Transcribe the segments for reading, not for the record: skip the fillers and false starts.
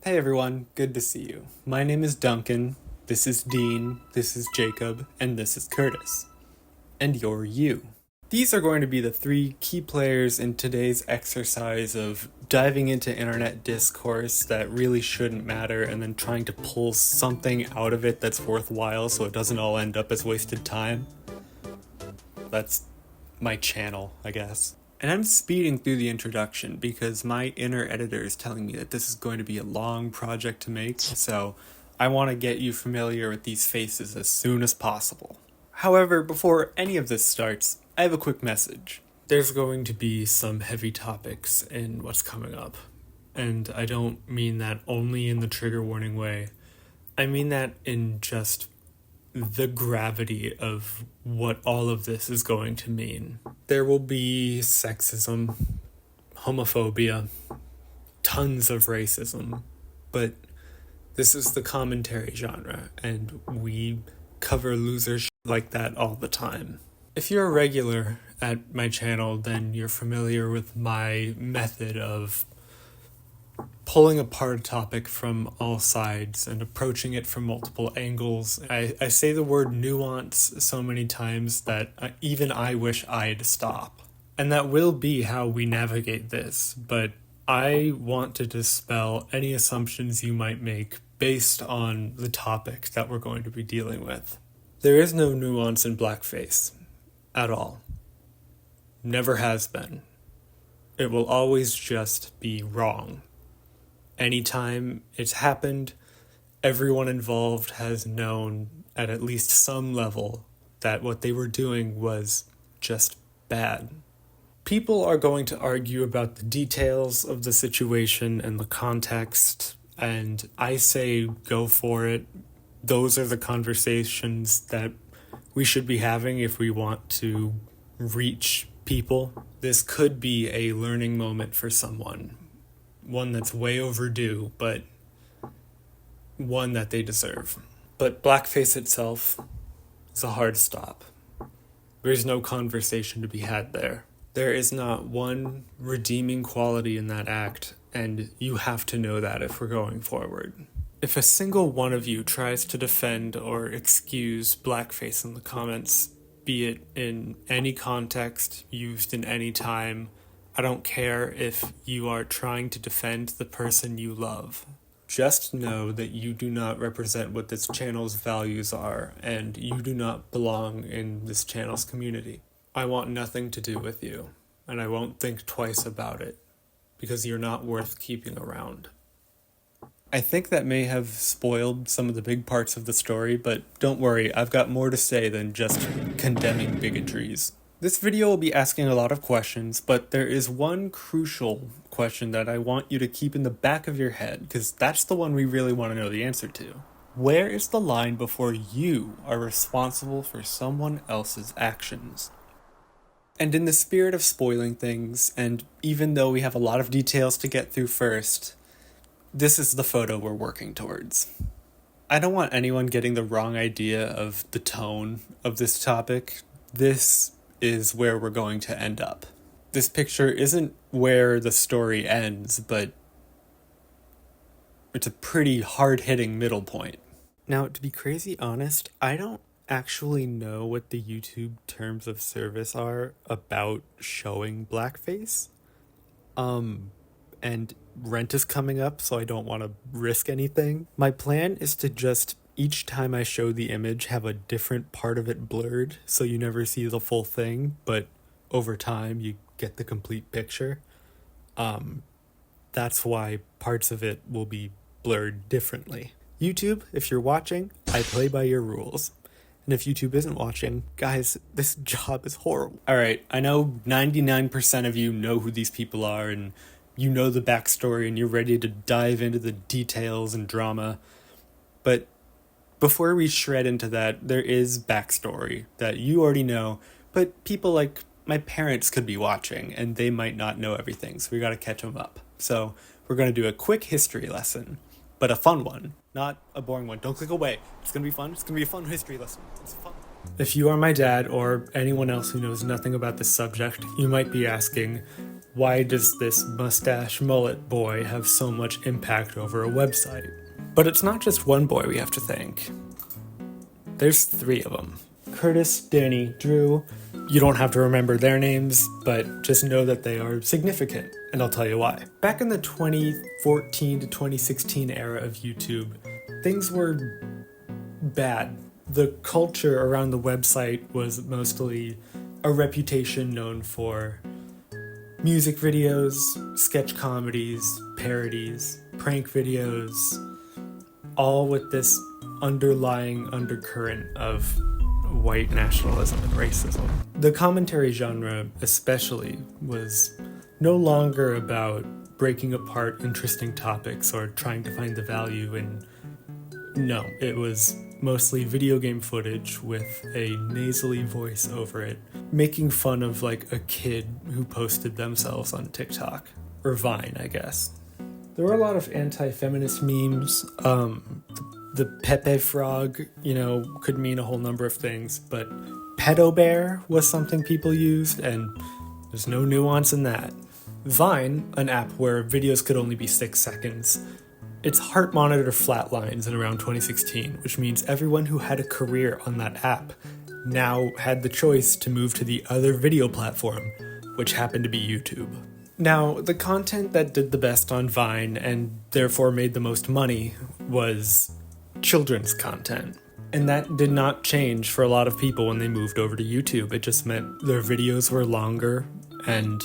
Hey everyone, good to see you. My name is Duncan, this is Dean, this is Jacob, and this is Kurtis. And you're you. These are going to be the three key players in today's exercise of diving into internet discourse that really shouldn't matter and then trying to pull something out of it that's worthwhile so it doesn't all end up as wasted time. That's my channel, I guess. And I'm speeding through the introduction because my inner editor is telling me that this is going to be a long project to make, so I want to get you familiar with these faces as soon as possible. However, before any of this starts, I have a quick message. There's going to be some heavy topics in what's coming up, and I don't mean that only in the trigger warning way. I mean that in just the gravity of what all of this is going to mean. There will be sexism, homophobia, tons of racism, but this is the commentary genre, and we cover loser shit like that all the time. If you're a regular at my channel, then you're familiar with my method of pulling apart a topic from all sides and approaching it from multiple angles. I say the word nuance so many times that even I wish I'd stop. And that will be how we navigate this, but I want to dispel any assumptions you might make based on the topic that we're going to be dealing with. There is no nuance in blackface. At all. Never has been. It will always just be wrong. Anytime it's happened, everyone involved has known at least some level that what they were doing was just bad. People are going to argue about the details of the situation and the context, and I say go for it. Those are the conversations that we should be having if we want to reach people. This could be a learning moment for someone. One that's way overdue, but one that they deserve. But blackface itself is a hard stop. There's no conversation to be had there. There is not one redeeming quality in that act, and you have to know that if we're going forward. If a single one of you tries to defend or excuse blackface in the comments, be it in any context, used in any time, I don't care if you are trying to defend the person you love. Just know that you do not represent what this channel's values are, and you do not belong in this channel's community. I want nothing to do with you, and I won't think twice about it, because you're not worth keeping around. I think that may have spoiled some of the big parts of the story, but don't worry, I've got more to say than just condemning bigotries. This video will be asking a lot of questions, but there is one crucial question that I want you to keep in the back of your head, because that's the one we really want to know the answer to. Where is the line before you are responsible for someone else's actions? And in the spirit of spoiling things, and even though we have a lot of details to get through first, this is the photo we're working towards. I don't want anyone getting the wrong idea of the tone of this topic. This is where we're going to end up. This picture isn't where the story ends, but it's a pretty hard-hitting middle point. Now, to be crazy honest, I don't actually know what the YouTube terms of service are about showing blackface. And rent is coming up, so I don't want to risk anything. My plan is to just, each time I show the image, have a different part of it blurred, so you never see the full thing, but over time you get the complete picture. That's why parts of it will be blurred differently. YouTube, if you're watching, I play by your rules. And if YouTube isn't watching, guys, this job is horrible. Alright, I know 99% of you know who these people are, and you know the backstory and you're ready to dive into the details and drama. But before we shred into that, there is backstory that you already know, but people like my parents could be watching and they might not know everything, so we gotta catch them up. So we're gonna do a quick history lesson, but a fun one, not a boring one. Don't click away. It's gonna be fun. It's gonna be a fun history lesson. It's fun. If you are my dad or anyone else who knows nothing about this subject, you might be asking, why does this mustache mullet boy have so much impact over a website? But it's not just one boy we have to thank. There's 3 of them. Kurtis, Danny, Drew. You don't have to remember their names, but just know that they are significant, and I'll tell you why. Back in the 2014 to 2016 era of YouTube, things were bad. The culture around the website was mostly a reputation known for music videos, sketch comedies, parodies, prank videos, all with this underlying undercurrent of white nationalism and racism. The commentary genre especially was no longer about breaking apart interesting topics or trying to find the value in... No, it was mostly video game footage with a nasally voice over it, making fun of like a kid who posted themselves on TikTok. Or Vine, I guess. There were a lot of anti-feminist memes. The Pepe frog, could mean a whole number of things, but pedo bear was something people used, and there's no nuance in that. Vine, an app where videos could only be 6 seconds, its heart monitor flatlines in around 2016, which means everyone who had a career on that app now had the choice to move to the other video platform, which happened to be YouTube. Now, the content that did the best on Vine and therefore made the most money was children's content. And that did not change for a lot of people when they moved over to YouTube. It just meant their videos were longer and...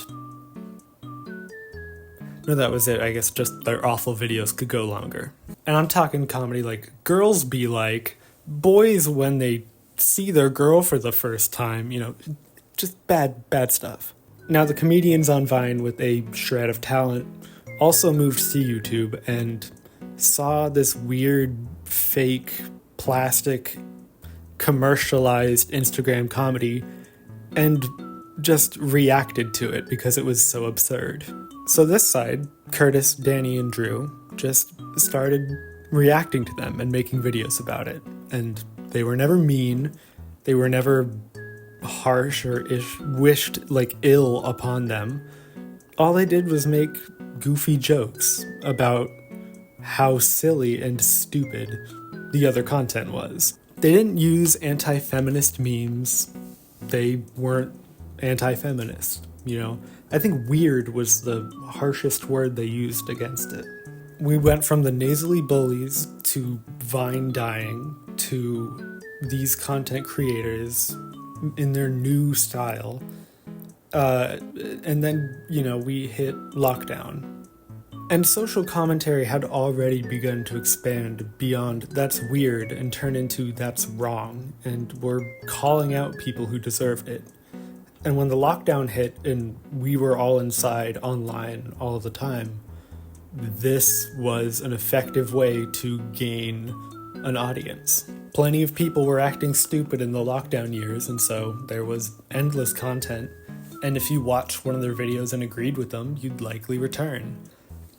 No, that was it. I guess just their awful videos could go longer. And I'm talking comedy like girls be like, boys when they see their girl for the first time, just bad stuff. Now, the comedians on Vine with a shred of talent also moved to YouTube and saw this weird, fake, plastic, commercialized Instagram comedy and just reacted to it because it was so absurd. So this side, Kurtis, Danny, and Drew just started reacting to them and making videos about it. And they were never mean. They were never harsh or wished ill upon them. All they did was make goofy jokes about how silly and stupid the other content was. They didn't use anti-feminist memes. They weren't anti-feminist, I think weird was the harshest word they used against it. We went from the nasally bullies to Vine dying to these content creators in their new style. And then, we hit lockdown. And social commentary had already begun to expand beyond that's weird and turn into that's wrong, and we're calling out people who deserved it. And when the lockdown hit and we were all inside online all the time, this was an effective way to gain an audience. Plenty of people were acting stupid in the lockdown years, and so there was endless content. And if you watched one of their videos and agreed with them, you'd likely return.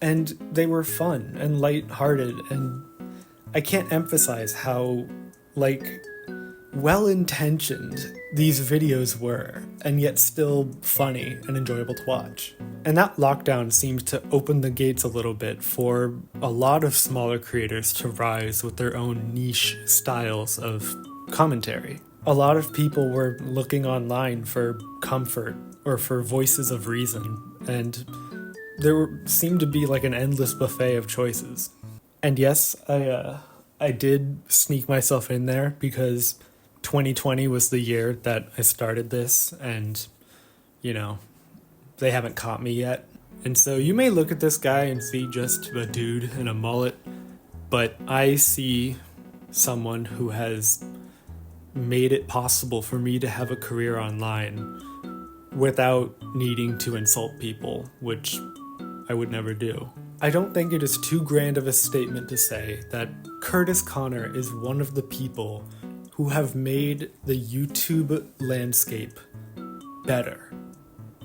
And they were fun and lighthearted, and I can't emphasize how, well-intentioned these videos were, and yet still funny and enjoyable to watch. And that lockdown seemed to open the gates a little bit for a lot of smaller creators to rise with their own niche styles of commentary. A lot of people were looking online for comfort or for voices of reason, and there seemed to be an endless buffet of choices. And yes, I did sneak myself in there because 2020 was the year that I started this, and, they haven't caught me yet. And so you may look at this guy and see just a dude in a mullet, but I see someone who has made it possible for me to have a career online without needing to insult people, which I would never do. I don't think it is too grand of a statement to say that Kurtis Conner is one of the people who have made the YouTube landscape better.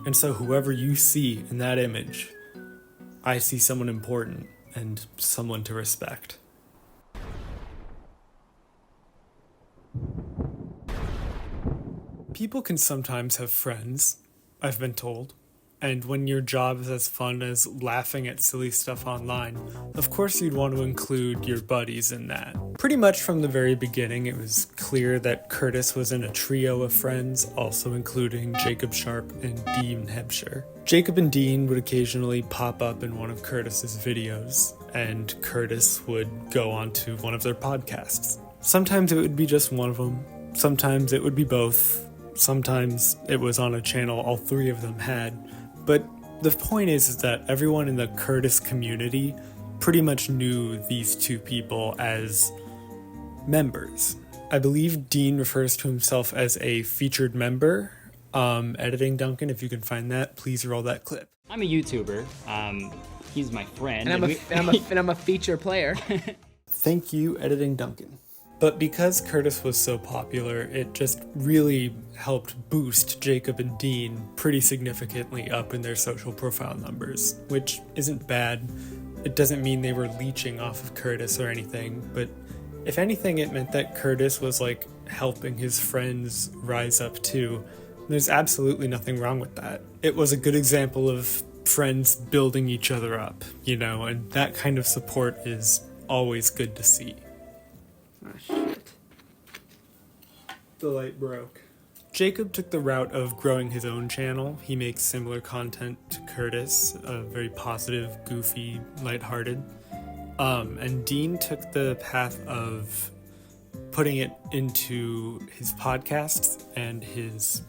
And so whoever you see in that image, I see someone important and someone to respect. People can sometimes have friends, I've been told, and when your job is as fun as laughing at silly stuff online, of course you'd want to include your buddies in that. Pretty much from the very beginning, it was clear that Kurtis was in a trio of friends, also including Jacob Sharp and Dean Hebshire. Jacob and Dean would occasionally pop up in one of Kurtis's videos, and Kurtis would go on to one of their podcasts. Sometimes it would be just one of them, sometimes it would be both, sometimes it was on a channel all three of them had. But the point is that everyone in the Kurtis community pretty much knew these two people as members. I believe Dean refers to himself as a featured member. Editing Duncan, if you can find that, please roll that clip. I'm a YouTuber. He's my friend. And I'm a feature player. Thank you, Editing Duncan. But because Kurtis was so popular, it just really helped boost Jacob and Dean pretty significantly up in their social profile numbers, which isn't bad. It doesn't mean they were leeching off of Kurtis or anything, but if anything, it meant that Kurtis was like helping his friends rise up too. There's absolutely nothing wrong with that. It was a good example of friends building each other up, and that kind of support is always good to see. Oh, shit. The light broke. Jacob took the route of growing his own channel. He makes similar content to Kurtis, very positive, goofy, lighthearted. And Dean took the path of putting it into his podcasts and his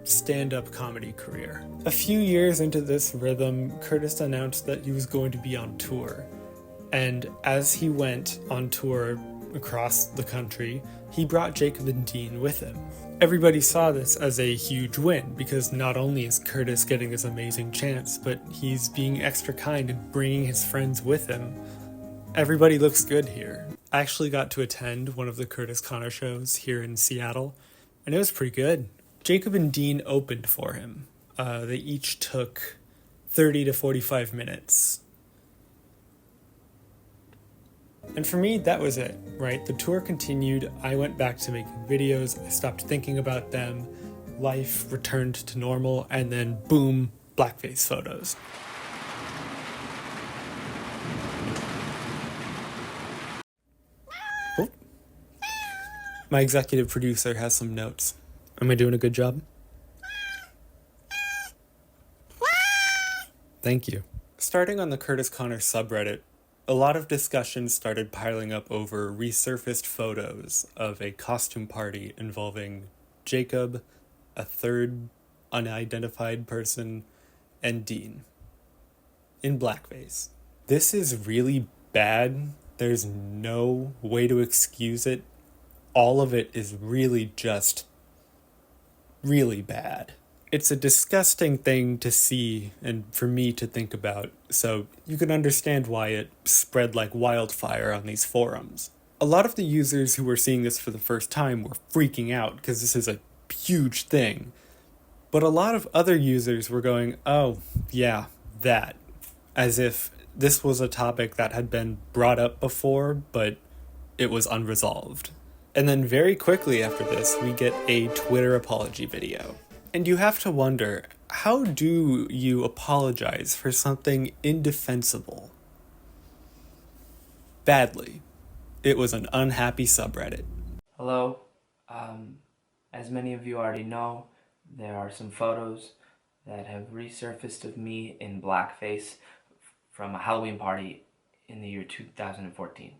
stand-up comedy career. A few years into this rhythm, Kurtis announced that he was going to be on tour. And as he went on tour across the country, he brought Jacob and Dean with him. Everybody saw this as a huge win, because not only is Kurtis getting this amazing chance, but he's being extra kind and bringing his friends with him. Everybody looks good here. I actually got to attend one of the Kurtis Conner shows here in Seattle, and it was pretty good. Jacob and Dean opened for him. They each took 30 to 45 minutes. And for me, that was it, right? The tour continued. I went back to making videos. I stopped thinking about them. Life returned to normal, and then boom, blackface photos. Oh. My executive producer has some notes. Am I doing a good job? Thank you. Starting on the Kurtis Conner subreddit, a lot of discussions started piling up over resurfaced photos of a costume party involving Jacob, a third unidentified person, and Dean in blackface. This is really bad. There's no way to excuse it. All of it is really just really bad. It's a disgusting thing to see and for me to think about, so you can understand why it spread like wildfire on these forums. A lot of the users who were seeing this for the first time were freaking out because this is a huge thing. But a lot of other users were going, oh, yeah, that. As if this was a topic that had been brought up before, but it was unresolved. And then very quickly after this, we get a Twitter apology video. And you have to wonder, how do you apologize for something indefensible? Badly. It was an unhappy subreddit. Hello. As many of you already know, there are some photos that have resurfaced of me in blackface from a Halloween party in the year 2014.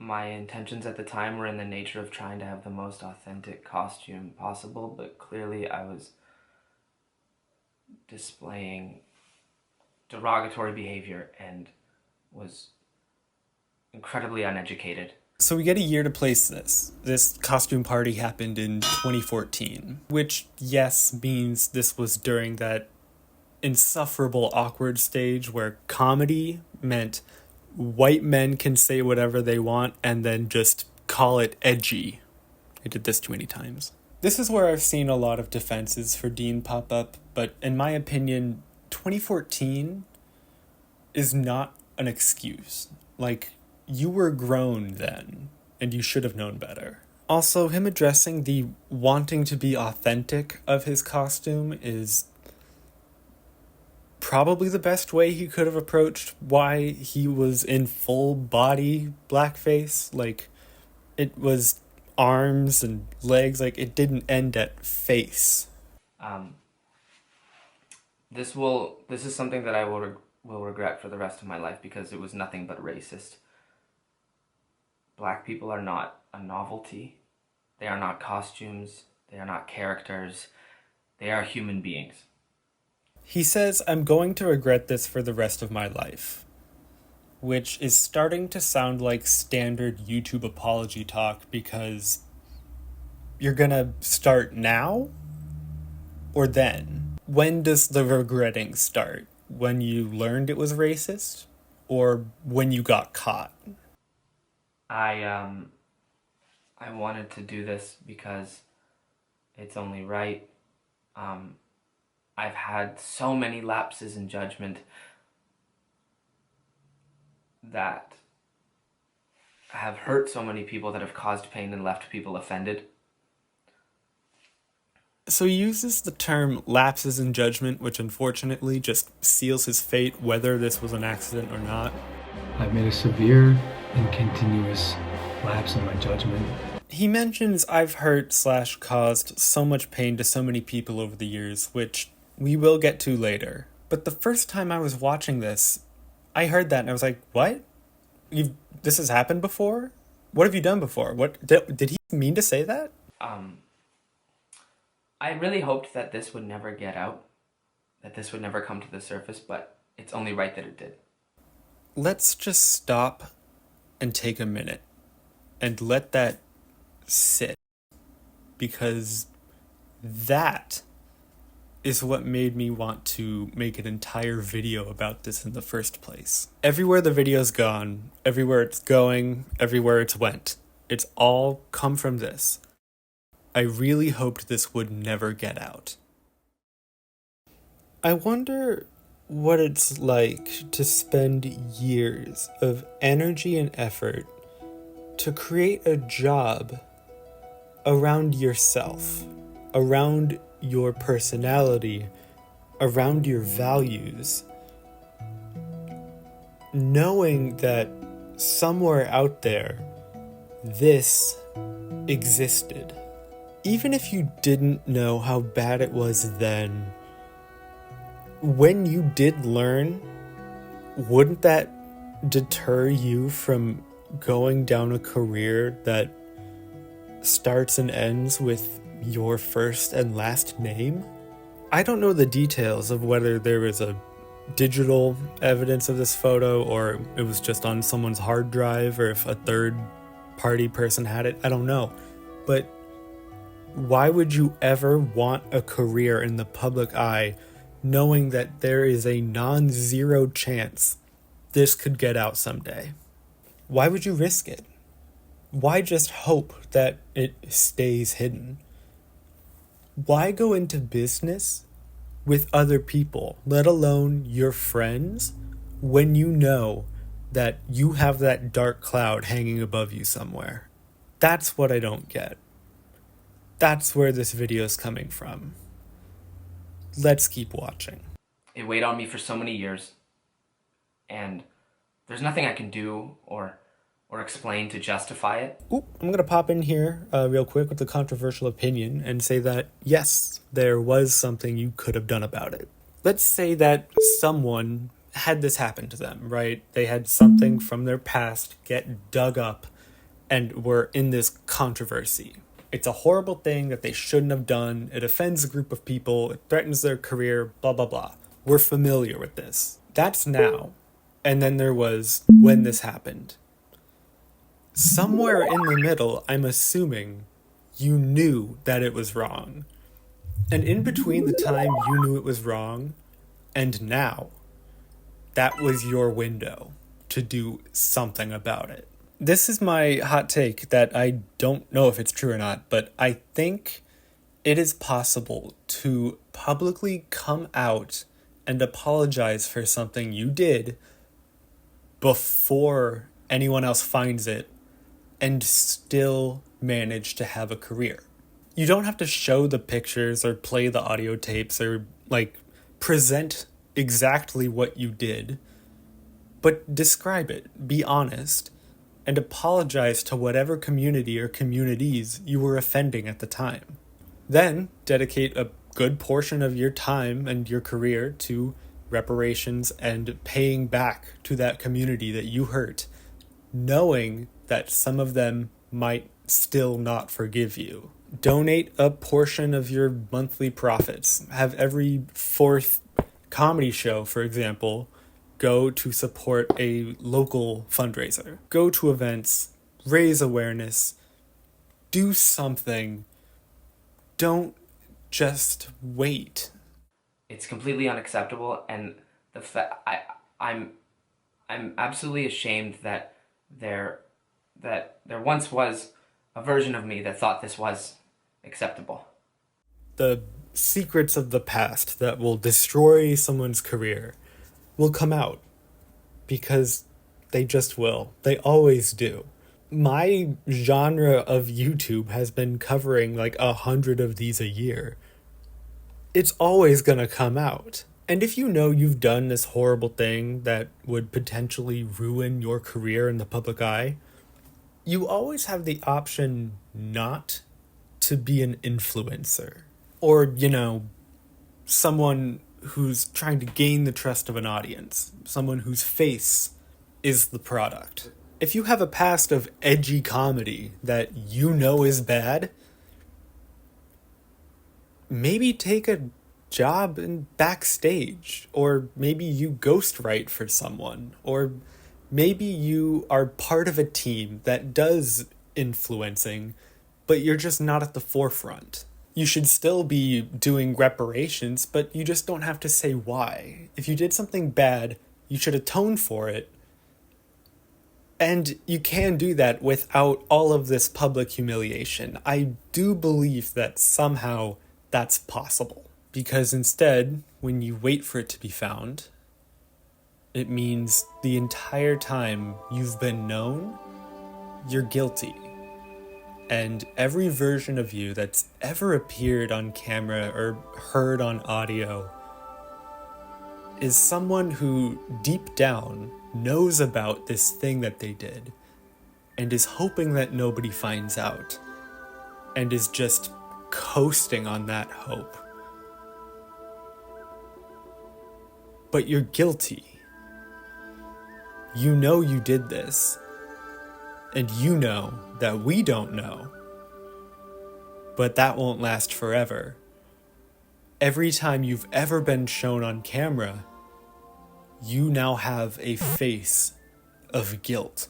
My intentions at the time were in the nature of trying to have the most authentic costume possible, but clearly I was displaying derogatory behavior and was incredibly uneducated. So we get a year to place this. This costume party happened in 2014, which, yes, means this was during that insufferable awkward stage where comedy meant white men can say whatever they want and then just call it edgy. I did this too many times. This is where I've seen a lot of defenses for Dean pop up, but in my opinion, 2014 is not an excuse. Like, you were grown then, and you should have known better. Also, him addressing the wanting to be authentic of his costume is probably the best way he could have approached why he was in full body blackface. Like, it was arms and legs, like, it didn't end at face. This is something that I will regret for the rest of my life because it was nothing but racist. Black people are not a novelty. They are not costumes. They are not characters. They are human beings. He says, "I'm going to regret this for the rest of my life," which is starting to sound like standard YouTube apology talk, because you're gonna start now or then? When does the regretting start? When you learned it was racist or when you got caught? I wanted to do this because it's only right. I've had so many lapses in judgment that have hurt so many people, that have caused pain and left people offended. So he uses the term lapses in judgment, which unfortunately just seals his fate, whether this was an accident or not. I've made a severe and continuous lapse in my judgment. He mentions, "I've hurt/caused so much pain to so many people over the years," which we will get to later. But the first time I was watching this, I heard that and I was like, what? This has happened before? What have you done before? What did he mean to say that? I really hoped that this would never get out, that this would never come to the surface, but it's only right that it did. Let's just stop and take a minute and let that sit, because that is what made me want to make an entire video about this in the first place. Everywhere the video's gone, everywhere it's going, everywhere it's went, it's all come from this. I really hoped this would never get out. I wonder what it's like to spend years of energy and effort to create a job around yourself, around your personality, around your values, knowing that somewhere out there this existed. Even if you didn't know how bad it was then, when you did learn, wouldn't that deter you from going down a career that starts and ends with your first and last name? I don't know the details of whether there was a digital evidence of this photo or it was just on someone's hard drive, or if a third party person had it. I don't know. But why would you ever want a career in the public eye knowing that there is a non-zero chance this could get out someday? Why would you risk it? Why just hope that it stays hidden? Why go into business with other people, let alone your friends, when you know that you have that dark cloud hanging above you somewhere? That's what I don't get. That's where this video is coming from. Let's keep watching. It weighed on me for so many years, and there's nothing I can do or explain to justify it. I'm going to pop in here real quick with a controversial opinion and say that, yes, there was something you could have done about it. Let's say that someone had this happen to them, right? They had something from their past get dug up and were in this controversy. It's a horrible thing that they shouldn't have done. It offends a group of people. It threatens their career, blah, blah, blah. We're familiar with this. That's now. And then there was when this happened. Somewhere in the middle, I'm assuming you knew that it was wrong. And in between the time you knew it was wrong and now, that was your window to do something about it. This is my hot take that I don't know if it's true or not, but I think it is possible to publicly come out and apologize for something you did before anyone else finds it and still manage to have a career. You don't have to show the pictures or play the audio tapes or present exactly what you did, but describe it, be honest, and apologize to whatever community or communities you were offending at the time. Then dedicate a good portion of your time and your career to reparations and paying back to that community that you hurt, knowing that some of them might still not forgive you. Donate a portion of your monthly profits. Have every fourth comedy show, for example, go to support a local fundraiser. Go to events, raise awareness, do something. Don't just wait. It's completely unacceptable, and I'm absolutely ashamed that there once was a version of me that thought this was acceptable. The secrets of the past that will destroy someone's career will come out, because they just will. They always do. My genre of YouTube has been covering 100 of these a year. It's always gonna come out. And if you know you've done this horrible thing that would potentially ruin your career in the public eye, you always have the option not to be an influencer. Or, someone who's trying to gain the trust of an audience. Someone whose face is the product. If you have a past of edgy comedy that you know is bad, maybe take a job in backstage, or maybe you ghostwrite for someone, or maybe you are part of a team that does influencing, but you're just not at the forefront. You should still be doing reparations, but you just don't have to say why. If you did something bad, you should atone for it. And you can do that without all of this public humiliation. I do believe that somehow that's possible. Because instead, when you wait for it to be found, it means the entire time you've been known, you're guilty. And every version of you that's ever appeared on camera or heard on audio is someone who deep down knows about this thing that they did and is hoping that nobody finds out and is just coasting on that hope. But you're guilty. You know you did this. And you know that we don't know. But that won't last forever. Every time you've ever been shown on camera, you now have a face of guilt.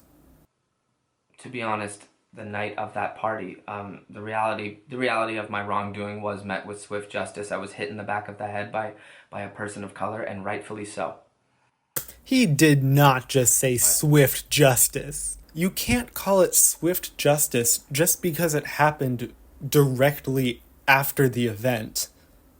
To be honest, the night of that party, the reality of my wrongdoing was met with swift justice. I was hit in the back of the head by a person of color, and rightfully so. He did not just say swift justice. You can't call it swift justice just because it happened directly after the event.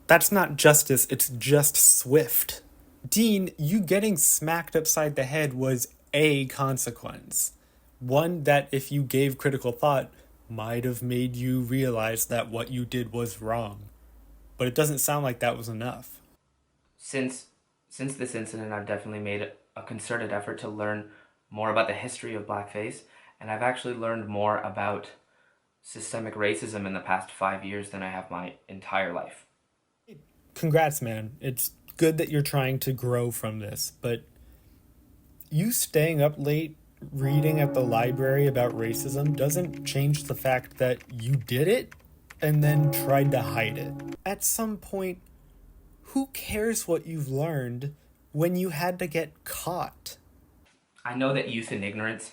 That's not justice, it's just swift. Dean, you getting smacked upside the head was a consequence. One that, if you gave critical thought, might have made you realize that what you did was wrong. But it doesn't sound like that was enough. Since this incident, I've definitely made a concerted effort to learn more about the history of blackface, and I've actually learned more about systemic racism in the past 5 years than I have my entire life. Congrats, man. It's good that you're trying to grow from this, but you staying up late reading at the library about racism doesn't change the fact that you did it and then tried to hide it. At some point, who cares what you've learned when you had to get caught? I know that youth and ignorance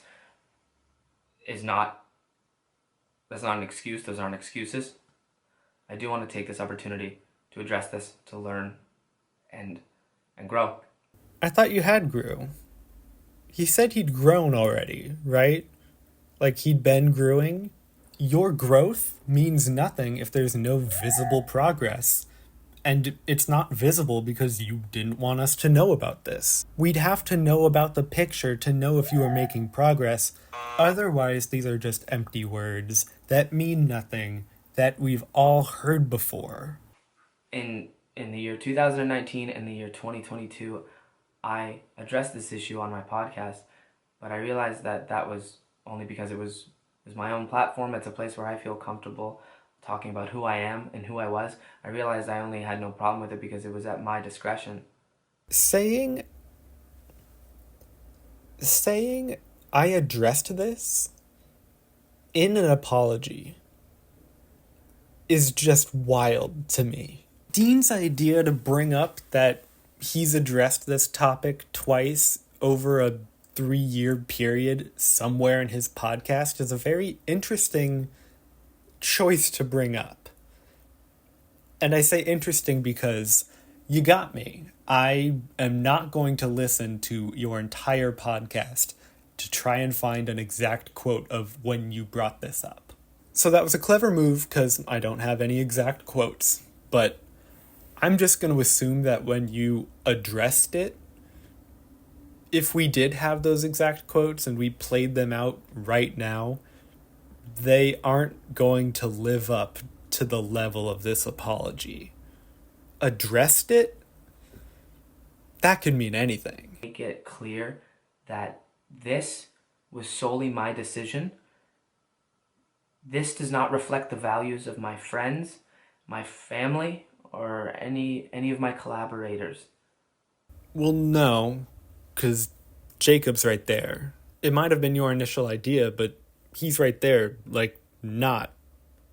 that's not an excuse. Those aren't excuses. I do want to take this opportunity to address this, to learn and grow. I thought you had grew. He said he'd grown already, right? Like he'd been growing. Your growth means nothing if there's no visible progress. And it's not visible because you didn't want us to know about this. We'd have to know about the picture to know if you are making progress. Otherwise, these are just empty words that mean nothing, that we've all heard before. In the year 2019 and the year 2022, I addressed this issue on my podcast, but I realized that was only because it was my own platform. It's a place where I feel comfortable talking about who I am and who I was. I realized I only had no problem with it because it was at my discretion. Saying I addressed this in an apology is just wild to me. Dean's idea to bring up that he's addressed this topic twice over a 3-year period somewhere in his podcast is a very interesting choice to bring up. And I say interesting because you got me. I am not going to listen to your entire podcast to try and find an exact quote of when you brought this up. So that was a clever move because I don't have any exact quotes, but I'm just going to assume that when you addressed it, if we did have those exact quotes and we played them out right now, they aren't going to live up to the level of this apology. Addressed it? That could mean anything. Make it clear that this was solely my decision. This does not reflect the values of my friends, my family, or any of my collaborators. Well, no, because Jacob's right there. It might have been your initial idea, but he's right there, like, not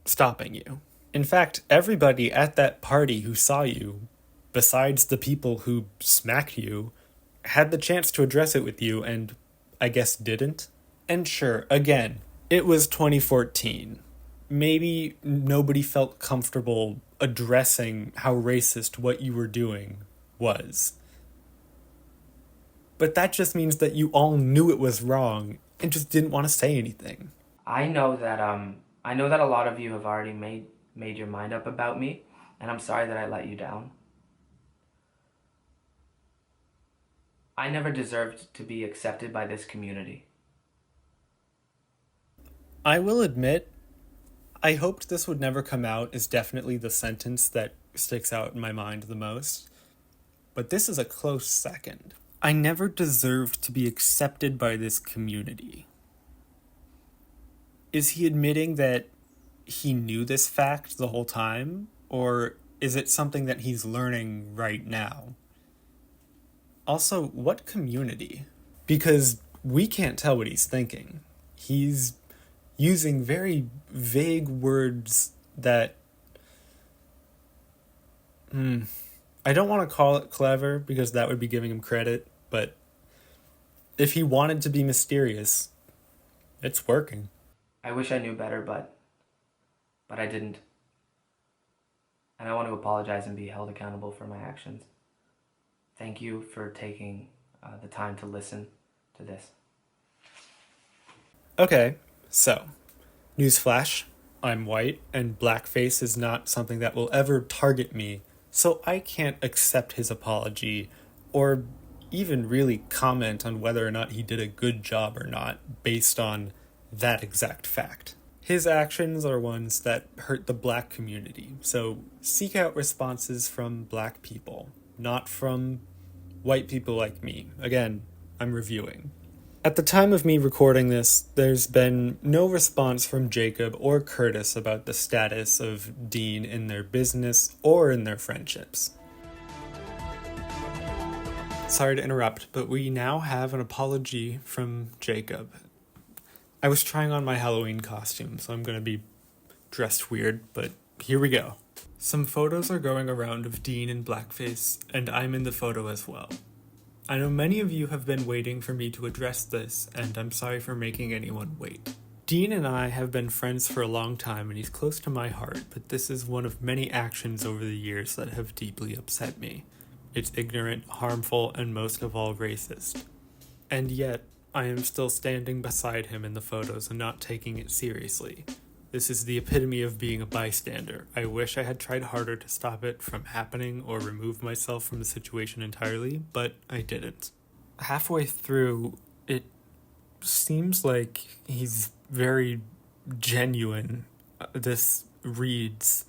stopping you. In fact, everybody at that party who saw you, besides the people who smacked you, had the chance to address it with you and I guess didn't. And sure, again, it was 2014. Maybe nobody felt comfortable addressing how racist what you were doing was. But that just means that you all knew it was wrong and just didn't want to say anything. I know that a lot of you have already made your mind up about me, and I'm sorry that I let you down. I never deserved to be accepted by this community. I will admit, I hoped this would never come out is definitely the sentence that sticks out in my mind the most. But this is a close second. I never deserved to be accepted by this community. Is he admitting that he knew this fact the whole time? Or is it something that he's learning right now? Also, what community? Because we can't tell what he's thinking. He's using very vague words that... I don't want to call it clever because that would be giving him credit, but if he wanted to be mysterious, it's working. I wish I knew better, but I didn't. And I want to apologize and be held accountable for my actions. Thank you for taking the time to listen to this. Okay, so, newsflash, I'm white, and blackface is not something that will ever target me, so I can't accept his apology, or even really comment on whether or not he did a good job or not, based on that exact fact. His actions are ones that hurt the black community, so seek out responses from black people, not from white people like me. Again, I'm reviewing. At the time of me recording this, there's been no response from Jacob or Kurtis about the status of Dean in their business or in their friendships. Sorry to interrupt, but we now have an apology from Jacob. I was trying on my Halloween costume, so I'm going to be dressed weird, but here we go. Some photos are going around of Dean in blackface, and I'm in the photo as well. I know many of you have been waiting for me to address this, and I'm sorry for making anyone wait. Dean and I have been friends for a long time, and he's close to my heart, but this is one of many actions over the years that have deeply upset me. It's ignorant, harmful, and most of all racist. And yet, I am still standing beside him in the photos and not taking it seriously. This is the epitome of being a bystander. I wish I had tried harder to stop it from happening or remove myself from the situation entirely, but I didn't. Halfway through, it seems like he's very genuine. This reads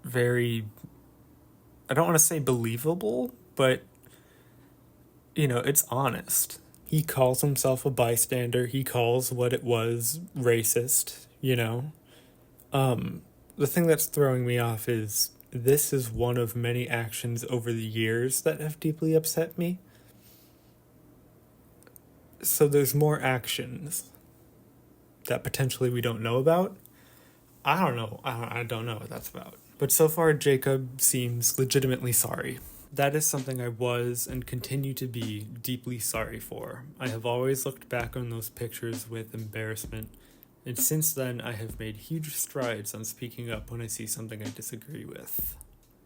very, I don't want to say believable, but, it's honest. He calls himself a bystander. He calls what it was racist, The thing that's throwing me off is this is one of many actions over the years that have deeply upset me. So there's more actions that potentially we don't know about. I don't know. I don't know what that's about. But so far, Jacob seems legitimately sorry. That is something I was and continue to be deeply sorry for. I have always looked back on those pictures with embarrassment, and since then I have made huge strides on speaking up when I see something I disagree with.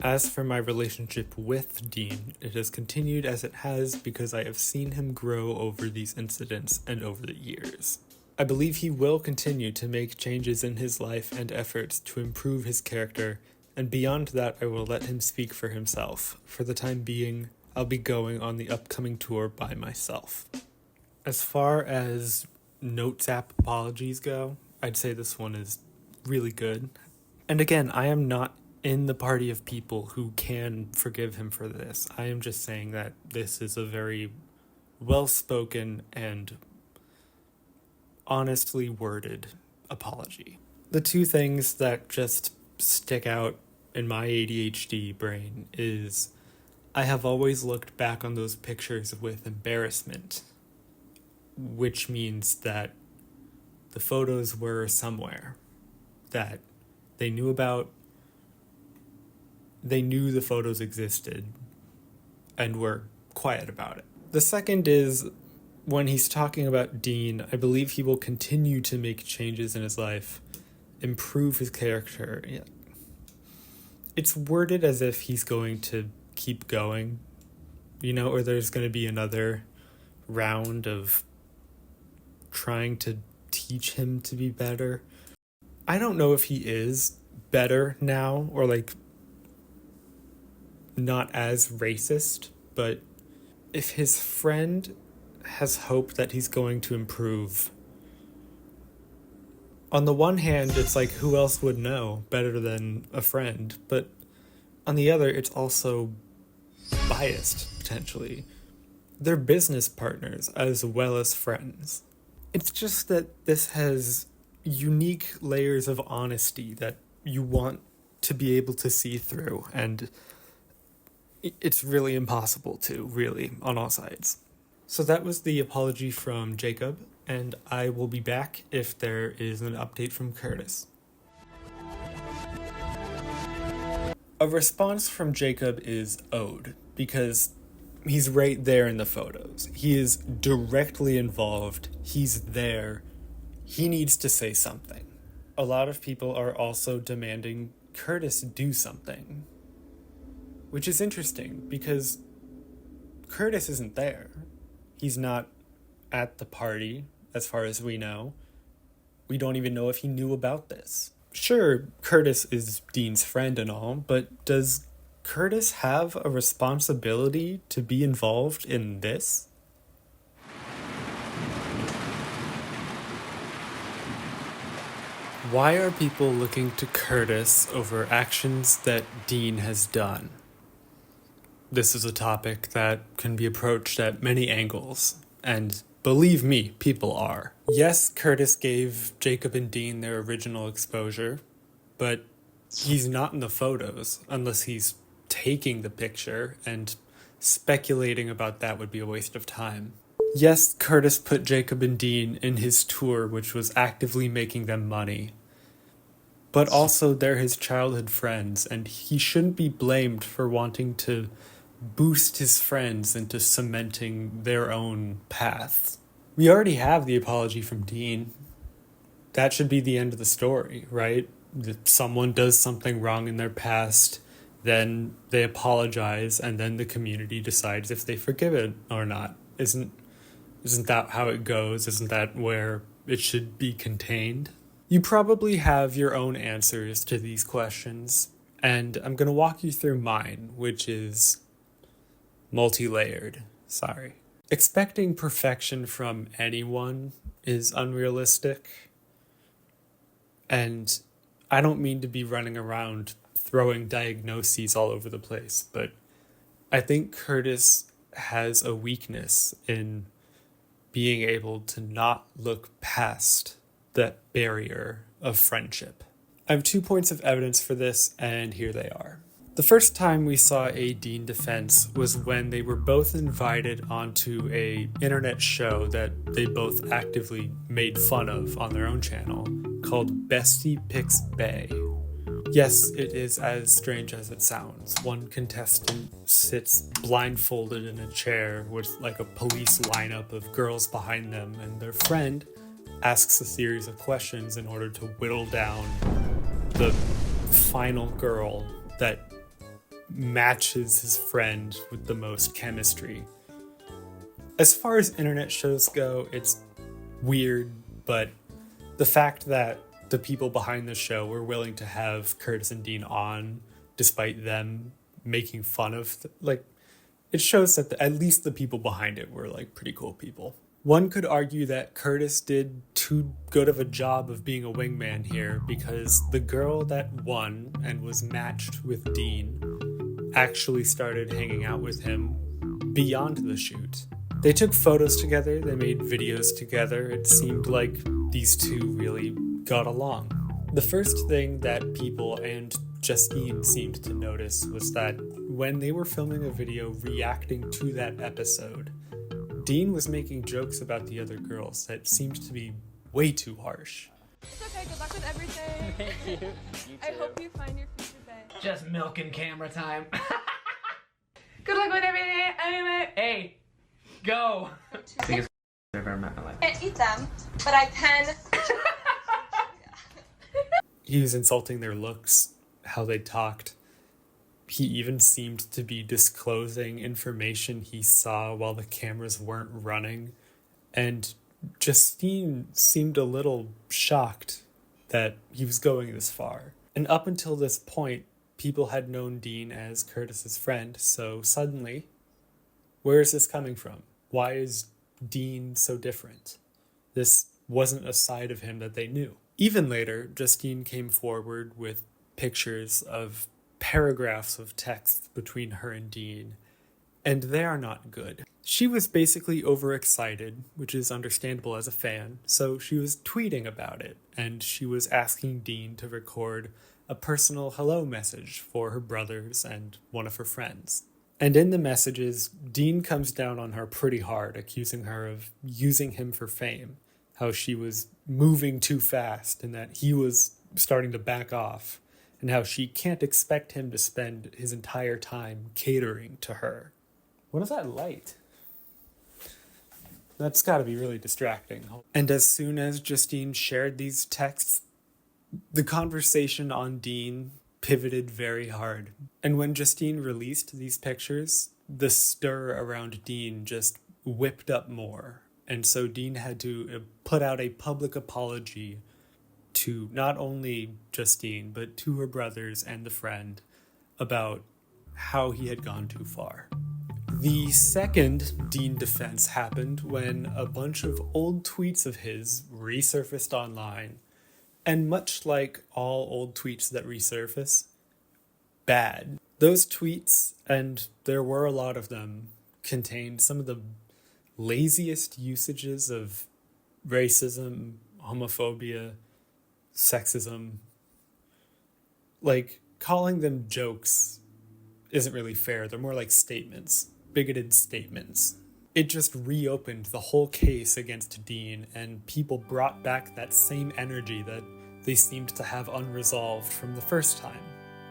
As for my relationship with Dean, it has continued as it has because I have seen him grow over these incidents and over the years. I believe he will continue to make changes in his life and efforts to improve his character, and beyond that I will let him speak for himself. For the time being, I'll be going on the upcoming tour by myself. As far as Notes app apologies go, I'd say this one is really good. And again, I am not in the party of people who can forgive him for this. I am just saying that this is a very well-spoken and honestly worded apology. The two things that just stick out in my ADHD brain is I have always looked back on those pictures with embarrassment, which means that the photos were somewhere that they knew about. They knew the photos existed and were quiet about it. The second is when he's talking about Dean, I believe he will continue to make changes in his life, improve his character. Yeah. It's worded as if he's going to keep going, or there's going to be another round of trying to teach him to be better. I don't know if he is better now or not as racist, but if his friend has hope that he's going to improve, on the one hand, it's like, who else would know better than a friend? But on the other, it's also biased, potentially. They're business partners as well as friends. It's just that this has unique layers of honesty that you want to be able to see through, and it's really impossible to, really, on all sides. So that was the apology from Jacob, and I will be back if there is an update from Kurtis. A response from Jacob is owed, because he's right there in the photos. He is directly involved. He's there. He needs to say something. A lot of people are also demanding Kurtis do something, which is interesting because Kurtis isn't there. He's not at the party, as far as we know. We don't even know if he knew about this. Sure, Kurtis is Dean's friend and all, but does Kurtis have a responsibility to be involved in this? Why are people looking to Kurtis over actions that Dean has done? This is a topic that can be approached at many angles, and believe me, people are. Yes, Kurtis gave Jacob and Dean their original exposure, but he's not in the photos unless he's taking the picture, and speculating about that would be a waste of time. Yes, Kurtis put Jacob and Dean in his tour, which was actively making them money. But also they're his childhood friends, and he shouldn't be blamed for wanting to boost his friends into cementing their own paths. We already have the apology from Dean. That should be the end of the story, right? If someone does something wrong in their past, then they apologize, and then the community decides if they forgive it or not. Isn't that how it goes? Isn't that where it should be contained? You probably have your own answers to these questions, and I'm going to walk you through mine, which is multi-layered. Sorry. Expecting perfection from anyone is unrealistic, and I don't mean to be running around throwing diagnoses all over the place, but I think Kurtis has a weakness in being able to not look past that barrier of friendship. I have 2 points of evidence for this, and here they are. The first time we saw a Dean defense was when they were both invited onto a internet show that they both actively made fun of on their own channel called Bestie Picks Bay. Yes, it is as strange as it sounds. One contestant sits blindfolded in a chair with like a police lineup of girls behind them, and their friend asks a series of questions in order to whittle down the final girl that matches his friend with the most chemistry. As far as internet shows go, it's weird, but the fact that the people behind the show were willing to have Kurtis and Dean on, despite them making fun of, it shows that at least the people behind it were like pretty cool people. One could argue that Kurtis did too good of a job of being a wingman here, because the girl that won and was matched with Dean actually started hanging out with him beyond the shoot. They took photos together, they made videos together. It seemed like these two really got along. The first thing that people and Justine seemed to notice was that when they were filming a video reacting to that episode, Dean was making jokes about the other girls that seemed to be way too harsh. It's okay, good luck with everything. Thank you. You I too. hope you find your future babe. Just milking camera time. Good luck with everything. Anyway. Hey, go. Biggest I've ever met in my life. I can't eat them, but I can. He was insulting their looks, how they talked. He even seemed to be disclosing information he saw while the cameras weren't running. And Justine seemed a little shocked that he was going this far. And up until this point, people had known Dean as Kurtis's friend, so suddenly, where is this coming from? Why is Dean so different? This wasn't a side of him that they knew. Even later, Justine came forward with pictures of paragraphs of text between her and Dean, and they are not good. She was basically overexcited, which is understandable as a fan, so she was tweeting about it, and she was asking Dean to record a personal hello message for her brothers and one of her friends. And in the messages, Dean comes down on her pretty hard, accusing her of using him for fame, how she was moving too fast and that he was starting to back off, and how she can't expect him to spend his entire time catering to her. What is that light? That's gotta be really distracting. And as soon as Justine shared these texts, the conversation on Dean pivoted very hard. And when Justine released these pictures, the stir around Dean just whipped up more. And so Dean had to put out a public apology to not only Justine, but to her brothers and the friend about how he had gone too far. The second Dean defense happened when a bunch of old tweets of his resurfaced online. And much like all old tweets that resurface, bad. Those tweets, and there were a lot of them, contained some of the laziest usages of racism, homophobia, sexism. Like, calling them jokes isn't really fair. They're more like statements, bigoted statements. It just reopened the whole case against Dean, and people brought back that same energy that they seemed to have unresolved from the first time.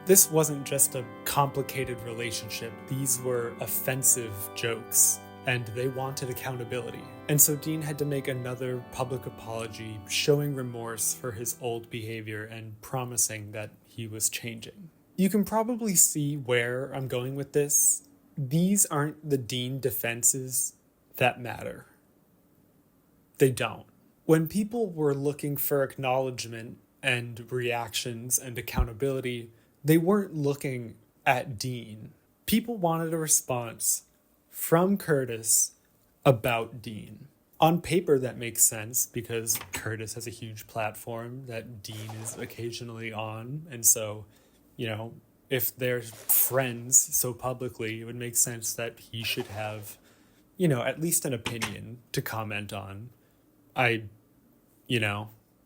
This wasn't just a complicated relationship. These were offensive jokes, and they wanted accountability. And so Dean had to make another public apology, showing remorse for his old behavior and promising that he was changing. You can probably see where I'm going with this. These aren't the Dean defenses that matter. They don't. When people were looking for acknowledgement and reactions and accountability, they weren't looking at Dean. People wanted a response from Kurtis about Dean. On paper, that makes sense because Kurtis has a huge platform that Dean is occasionally on. And so, if they're friends so publicly, it would make sense that he should have, at least an opinion to comment on.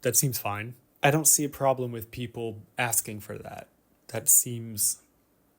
That seems fine. I don't see a problem with people asking for that. That seems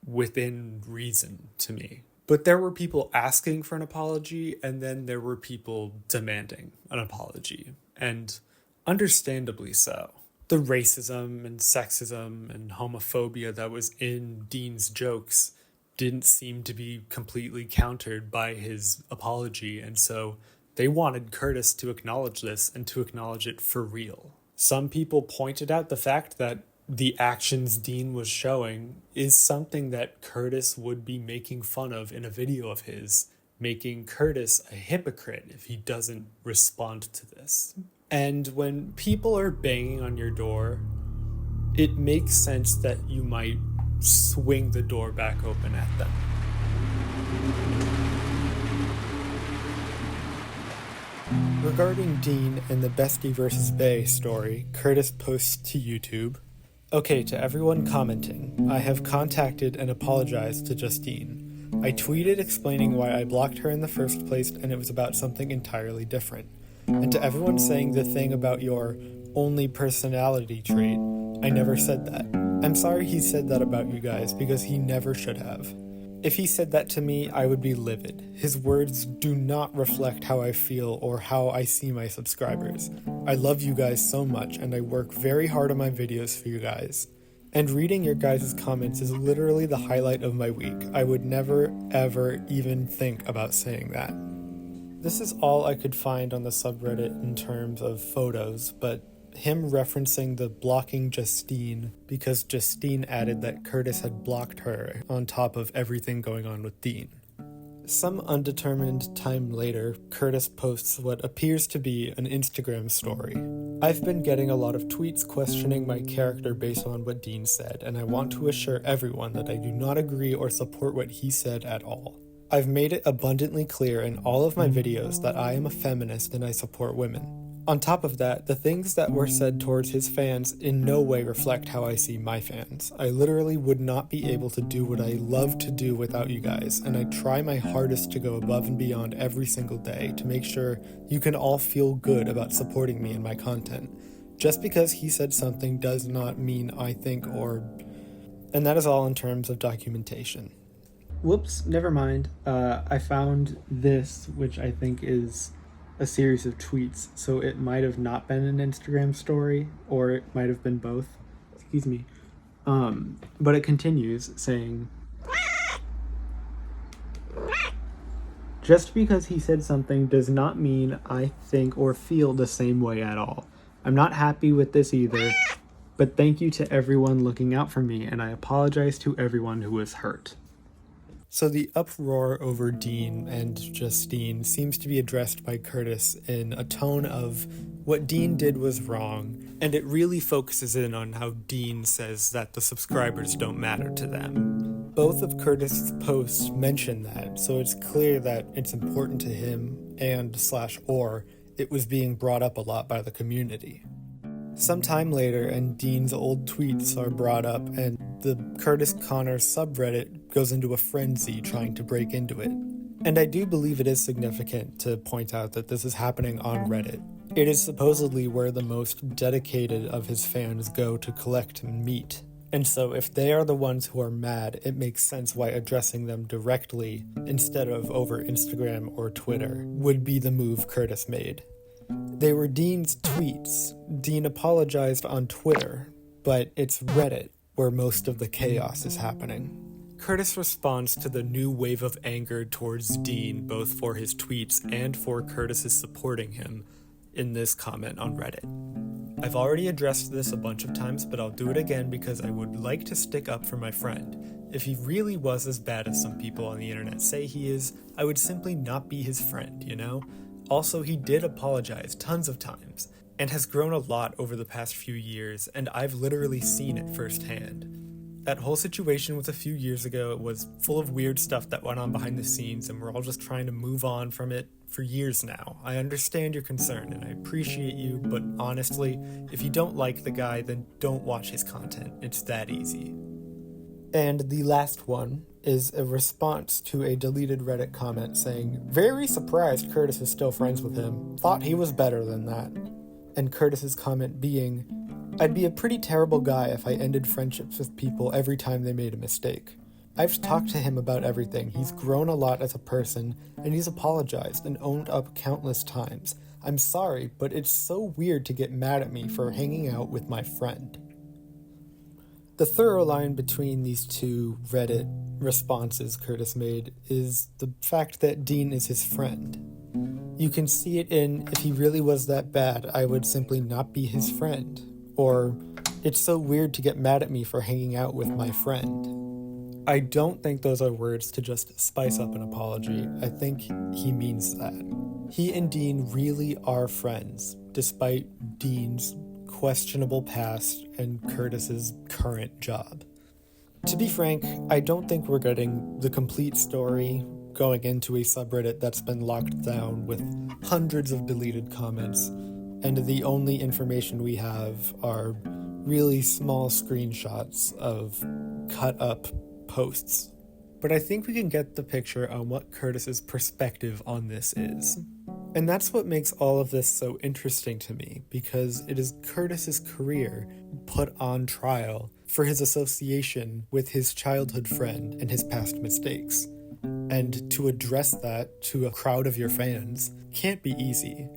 within reason to me. But there were people asking for an apology, and then there were people demanding an apology, and understandably so. The racism and sexism and homophobia that was in Dean's jokes didn't seem to be completely countered by his apology, and so they wanted Kurtis to acknowledge this and to acknowledge it for real. Some people pointed out the fact that the actions Dean was showing is something that Kurtis would be making fun of in a video of his, making Kurtis a hypocrite if he doesn't respond to this. And when people are banging on your door, it makes sense that you might swing the door back open at them. Regarding Dean and the Bestie vs. Bae story, Kurtis posts to YouTube, "Okay, to everyone commenting, I have contacted and apologized to Justine. I tweeted explaining why I blocked her in the first place and it was about something entirely different. And to everyone saying the thing about your only personality trait, I never said that. I'm sorry he said that about you guys because he never should have. If he said that to me, I would be livid. His words do not reflect how I feel or how I see my subscribers. I love you guys so much and I work very hard on my videos for you guys. And reading your guys' comments is literally the highlight of my week. I would never, ever even think about saying that." This is all I could find on the subreddit in terms of photos, but him referencing the blocking Justine because Justine added that Kurtis had blocked her on top of everything going on with Dean. Some undetermined time later, Kurtis posts what appears to be an Instagram story. "I've been getting a lot of tweets questioning my character based on what Dean said, and I want to assure everyone that I do not agree or support what he said at all. I've made it abundantly clear in all of my videos that I am a feminist and I support women. On top of that, the things that were said towards his fans in no way reflect how I see my fans. I literally would not be able to do what I love to do without you guys, and I try my hardest to go above and beyond every single day to make sure you can all feel good about supporting me and my content. Just because he said something does not mean I think or..." And that is all in terms of documentation. Whoops, never mind. I found this, which I think is a series of tweets, so it might have not been an Instagram story, or it might have been both. Excuse me. But it continues saying, "Just because he said something does not mean I think or feel the same way at all. I'm not happy with this either, but thank you to everyone looking out for me, and I apologize to everyone who was hurt." So the uproar over Dean and Justine seems to be addressed by Kurtis in a tone of what Dean did was wrong, and it really focuses in on how Dean says that the subscribers don't matter to them. Both of Kurtis' posts mention that, so it's clear that it's important to him and/or it was being brought up a lot by the community. Sometime later, and Dean's old tweets are brought up, and the Kurtis Conner subreddit goes into a frenzy trying to break into it. And I do believe it is significant to point out that this is happening on Reddit. It is supposedly where the most dedicated of his fans go to collect and meet. And so if they are the ones who are mad, it makes sense why addressing them directly instead of over Instagram or Twitter would be the move Kurtis made. They were Dean's tweets. Dean apologized on Twitter, but it's Reddit where most of the chaos is happening. Kurtis responds to the new wave of anger towards Dean both for his tweets and for Kurtis' supporting him in this comment on Reddit. I've already addressed this a bunch of times, but I'll do it again because I would like to stick up for my friend. If he really was as bad as some people on the internet say he is, I would simply not be his friend, you know? Also, he did apologize tons of times, and has grown a lot over the past few years, and I've literally seen it firsthand. That whole situation was a few years ago. It was full of weird stuff that went on behind the scenes, and we're all just trying to move on from it for years now. I understand your concern, and I appreciate you, but honestly, if you don't like the guy, then don't watch his content. It's that easy. And the last one is a response to a deleted Reddit comment saying, "Very surprised Kurtis is still friends with him. Thought he was better than that." And Kurtis's comment being, "I'd be a pretty terrible guy if I ended friendships with people every time they made a mistake. I've talked to him about everything. He's grown a lot as a person, and he's apologized and owned up countless times. I'm sorry, but it's so weird to get mad at me for hanging out with my friend." The thorough line between these two Reddit responses Kurtis made is the fact that Dean is his friend. You can see it in, "If he really was that bad, I would simply not be his friend." Or, "It's so weird to get mad at me for hanging out with my friend." I don't think those are words to just spice up an apology. I think he means that. He and Dean really are friends, despite Dean's questionable past and Kurtis's current job. To be frank, I don't think we're getting the complete story going into a subreddit that's been locked down with hundreds of deleted comments, and the only information we have are really small screenshots of cut up posts. But I think we can get the picture on what Kurtis's perspective on this is. And that's what makes all of this so interesting to me, because it is Kurtis's career put on trial for his association with his childhood friend and his past mistakes. And to address that to a crowd of your fans can't be easy.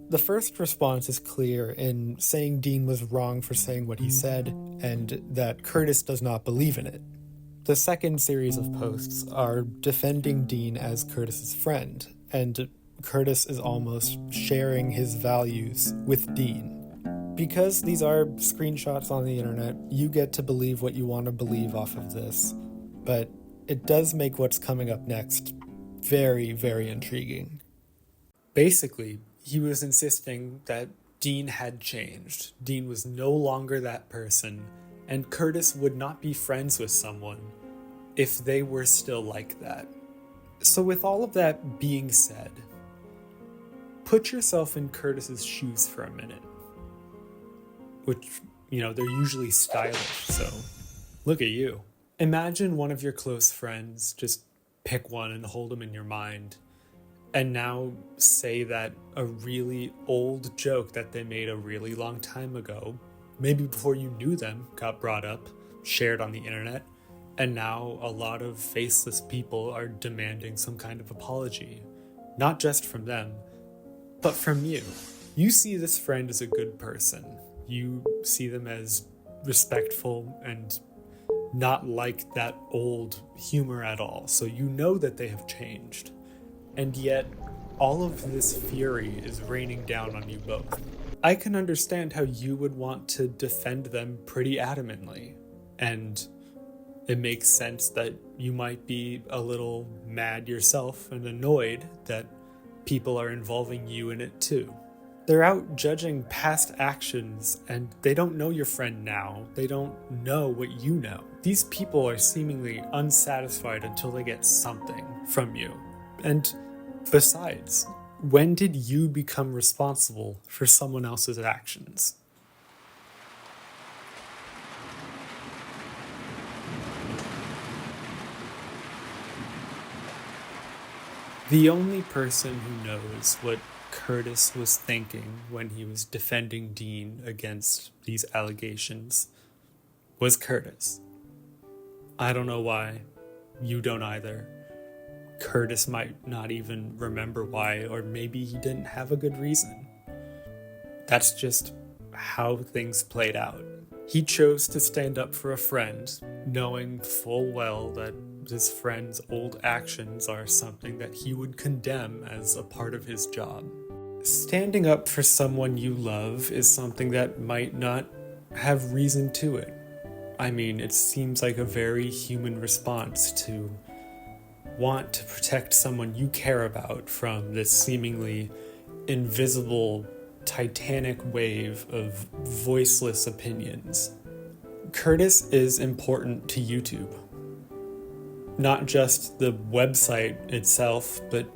The first response is clear in saying Dean was wrong for saying what he said, and that Kurtis does not believe in it. The second series of posts are defending Dean as Kurtis's friend, and Kurtis is almost sharing his values with Dean. Because these are screenshots on the internet, you get to believe what you want to believe off of this, but it does make what's coming up next very, very intriguing. Basically, he was insisting that Dean had changed. Dean was no longer that person, and Kurtis would not be friends with someone if they were still like that. So with all of that being said, put yourself in Kurtis's shoes for a minute. Which, they're usually stylish, so look at you. Imagine one of your close friends, just pick one and hold them in your mind, and now say that a really old joke that they made a really long time ago, maybe before you knew them, got brought up, shared on the internet, and now a lot of faceless people are demanding some kind of apology. Not just from them, but from you. You see this friend as a good person. You see them as respectful and not like that old humor at all. So you know that they have changed. And yet, all of this fury is raining down on you both. I can understand how you would want to defend them pretty adamantly. And it makes sense that you might be a little mad yourself and annoyed that people are involving you in it too. They're out judging past actions, and they don't know your friend now. They don't know what you know. These people are seemingly unsatisfied until they get something from you. And besides, when did you become responsible for someone else's actions? The only person who knows what Kurtis was thinking when he was defending Dean against these allegations was Kurtis. I don't know why. You don't either. Kurtis might not even remember why, or maybe he didn't have a good reason. That's just how things played out. He chose to stand up for a friend, knowing full well that his friend's old actions are something that he would condemn as a part of his job. Standing up for someone you love is something that might not have reason to it. I mean, it seems like a very human response to want to protect someone you care about from this seemingly invisible titanic wave of voiceless opinions. Kurtis is important to YouTube. Not just the website itself, but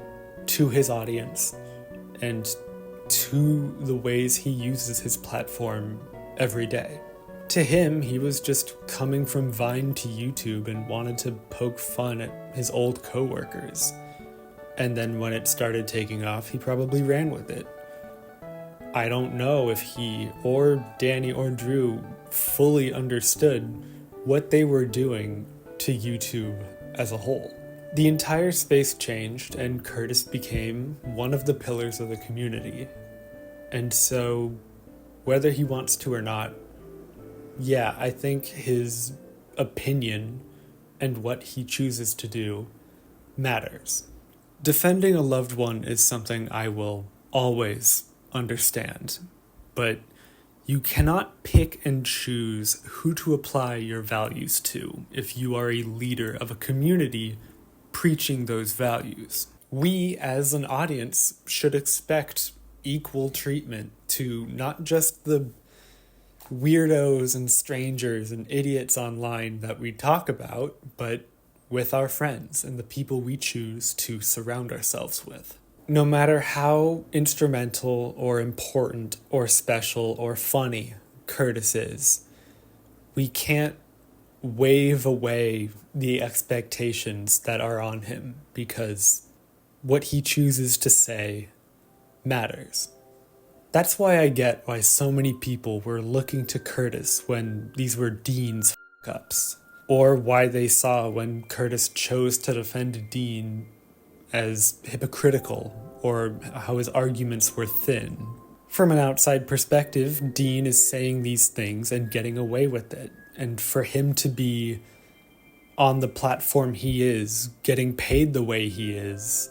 to his audience and to the ways he uses his platform every day. To him, he was just coming from Vine to YouTube and wanted to poke fun at his old coworkers. And then when it started taking off, he probably ran with it. I don't know if he or Danny or Drew fully understood what they were doing to YouTube as a whole. The entire space changed, and Kurtis became one of the pillars of the community. And so, whether he wants to or not, yeah, I think his opinion and what he chooses to do matters. Defending a loved one is something I will always understand, but you cannot pick and choose who to apply your values to if you are a leader of a community preaching those values. We, as an audience, should expect equal treatment to not just the weirdos and strangers and idiots online that we talk about, but with our friends and the people we choose to surround ourselves with. No matter how instrumental or important or special or funny Kurtis is, we can't wave away the expectations that are on him because what he chooses to say matters. That's why I get why so many people were looking to Kurtis when these were Dean's f***ups, or why they saw when Kurtis chose to defend Dean as hypocritical, or how his arguments were thin. From an outside perspective, Dean is saying these things and getting away with it, and for him to be on the platform he is, getting paid the way he is,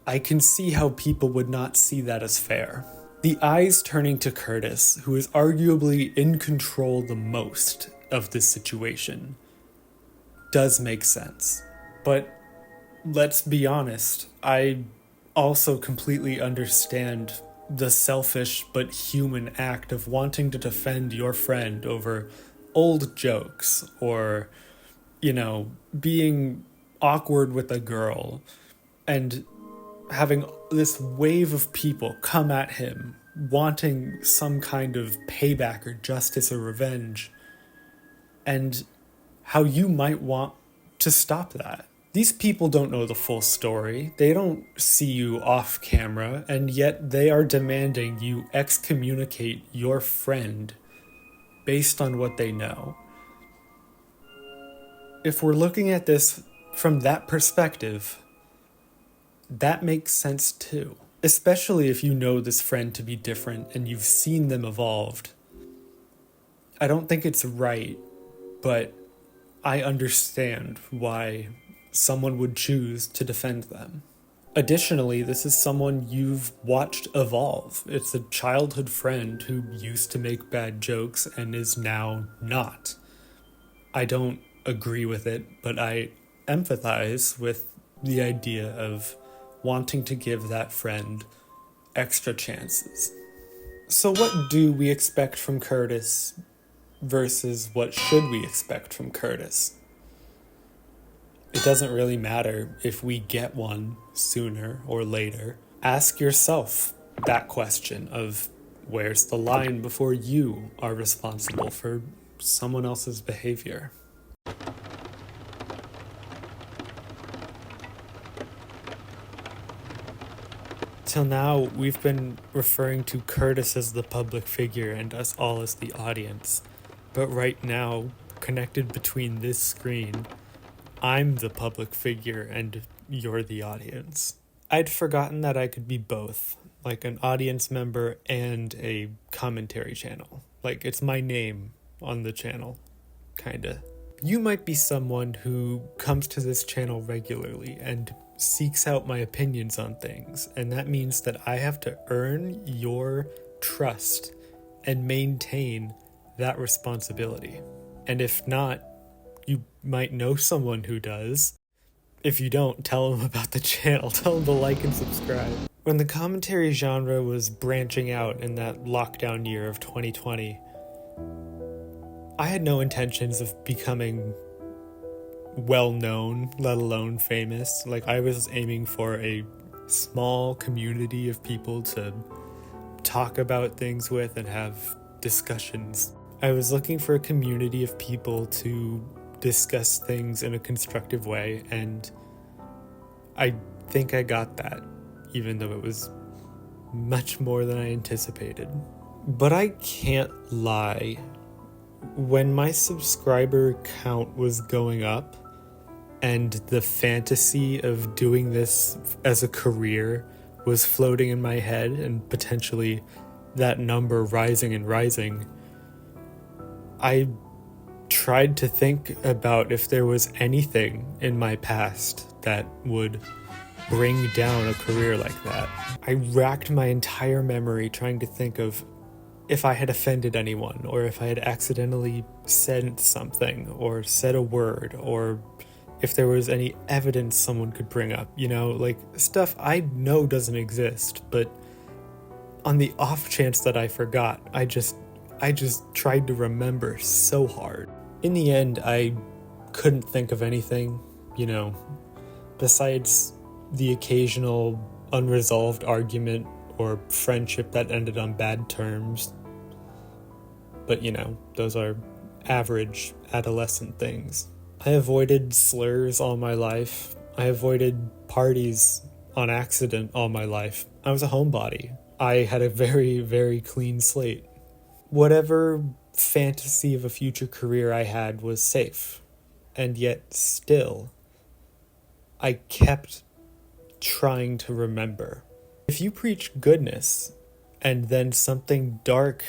I can see how people would not see that as fair. The eyes turning to Kurtis, who is arguably in control the most of this situation, does make sense. But let's be honest, I also completely understand the selfish but human act of wanting to defend your friend over old jokes or, being awkward with a girl and having this wave of people come at him wanting some kind of payback or justice or revenge, and how you might want to stop that. These people don't know the full story. They don't see you off camera, and yet they are demanding you excommunicate your friend based on what they know. If we're looking at this from that perspective, that makes sense too. Especially if you know this friend to be different and you've seen them evolved. I don't think it's right, but I understand why someone would choose to defend them. Additionally, this is someone you've watched evolve. It's a childhood friend who used to make bad jokes and is now not. I don't agree with it, but I empathize with the idea of wanting to give that friend extra chances. So what do we expect from Kurtis versus what should we expect from Kurtis? It doesn't really matter if we get one sooner or later. Ask yourself that question of where's the line before you are responsible for someone else's behavior. Till now, we've been referring to Kurtis as the public figure and us all as the audience. But right now, connected between this screen, I'm the public figure and you're the audience. I'd forgotten that I could be both, like an audience member and a commentary channel. Like, it's my name on the channel, kinda. You might be someone who comes to this channel regularly and seeks out my opinions on things, and that means that I have to earn your trust and maintain that responsibility. And if not, you might know someone who does. If you don't, tell them about the channel. Tell them to like and subscribe. When the commentary genre was branching out in that lockdown year of 2020, I had no intentions of becoming well-known, let alone famous. Like, I was aiming for a small community of people to talk about things with and have discussions. I was looking for a community of people to discuss things in a constructive way, and I think I got that, even though it was much more than I anticipated. But I can't lie. When my subscriber count was going up, and the fantasy of doing this as a career was floating in my head, and potentially that number rising and rising, I tried to think about if there was anything in my past that would bring down a career like that. I racked my entire memory trying to think of if I had offended anyone, or if I had accidentally said something, or said a word, or if there was any evidence someone could bring up, you know, like stuff I know doesn't exist, but on the off chance that I forgot, I just tried to remember so hard. In the end, I couldn't think of anything, you know, besides the occasional unresolved argument or friendship that ended on bad terms. But, you know, those are average adolescent things. I avoided slurs all my life. I avoided parties on accident all my life. I was a homebody. I had a very, very clean slate. Whatever fantasy of a future career I had was safe. And yet still, I kept trying to remember. If you preach goodness and then something dark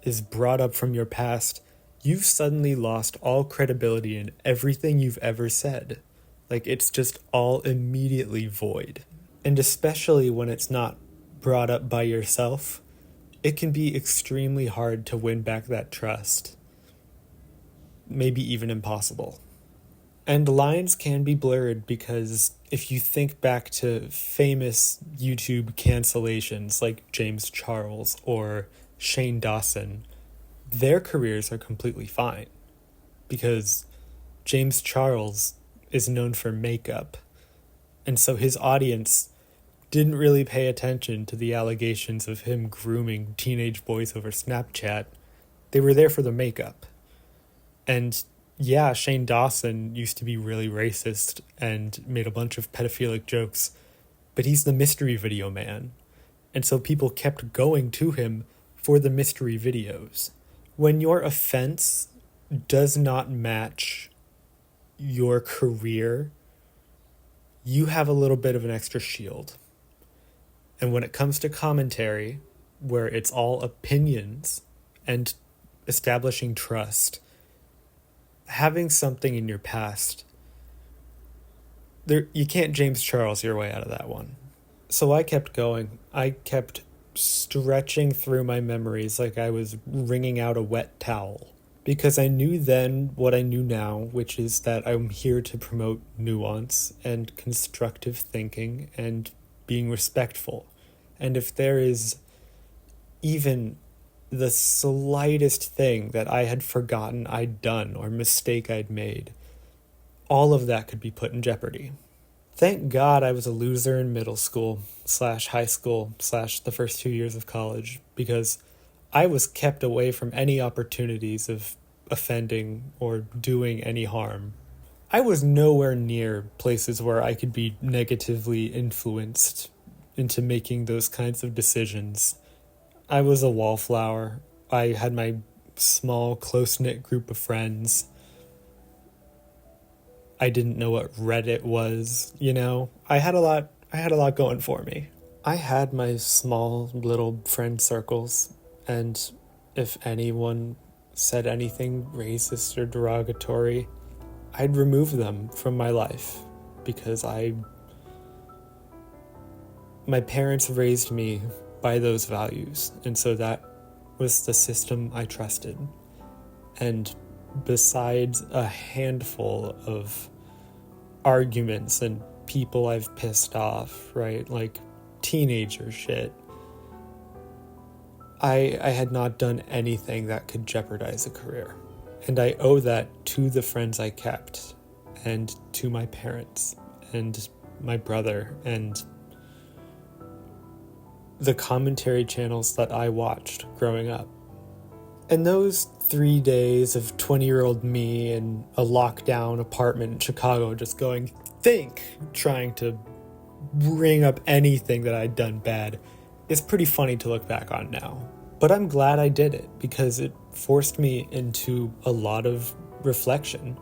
is brought up from your past, you've suddenly lost all credibility in everything you've ever said. Like, it's just all immediately void. And especially when it's not brought up by yourself, it can be extremely hard to win back that trust. Maybe even impossible. And lines can be blurred because if you think back to famous YouTube cancellations like James Charles or Shane Dawson, their careers are completely fine because James Charles is known for makeup, and so his audience didn't really pay attention to the allegations of him grooming teenage boys over Snapchat. They were there for the makeup. And yeah, Shane Dawson used to be really racist and made a bunch of pedophilic jokes, but he's the mystery video man, and so people kept going to him for the mystery videos. When your offense does not match your career, you have a little bit of an extra shield. And when it comes to commentary, where it's all opinions and establishing trust, having something in your past, you can't James Charles your way out of that one. So I kept going. I kept stretching through my memories like I was wringing out a wet towel. Because I knew then what I knew now, which is that I'm here to promote nuance and constructive thinking and being respectful. And if there is even the slightest thing that I had forgotten I'd done or mistake I'd made, all of that could be put in jeopardy. Thank God I was a loser in middle school / high school / the first 2 years of college, because I was kept away from any opportunities of offending or doing any harm. I was nowhere near places where I could be negatively influenced into making those kinds of decisions. I was a wallflower. I had my small, close-knit group of friends. I didn't know what Reddit was, you know? I had a lot going for me. I had my small little friend circles, and if anyone said anything racist or derogatory, I'd remove them from my life because my parents raised me by those values, and so that was the system I trusted. And besides a handful of arguments and people I've pissed off, right? Like teenager shit. I had not done anything that could jeopardize a career. And I owe that to the friends I kept, and to my parents, and my brother, and the commentary channels that I watched growing up. And those 3 days of 20-year-old me in a lockdown apartment in Chicago just going, trying to bring up anything that I'd done bad, is pretty funny to look back on now. But I'm glad I did it, because it forced me into a lot of reflection.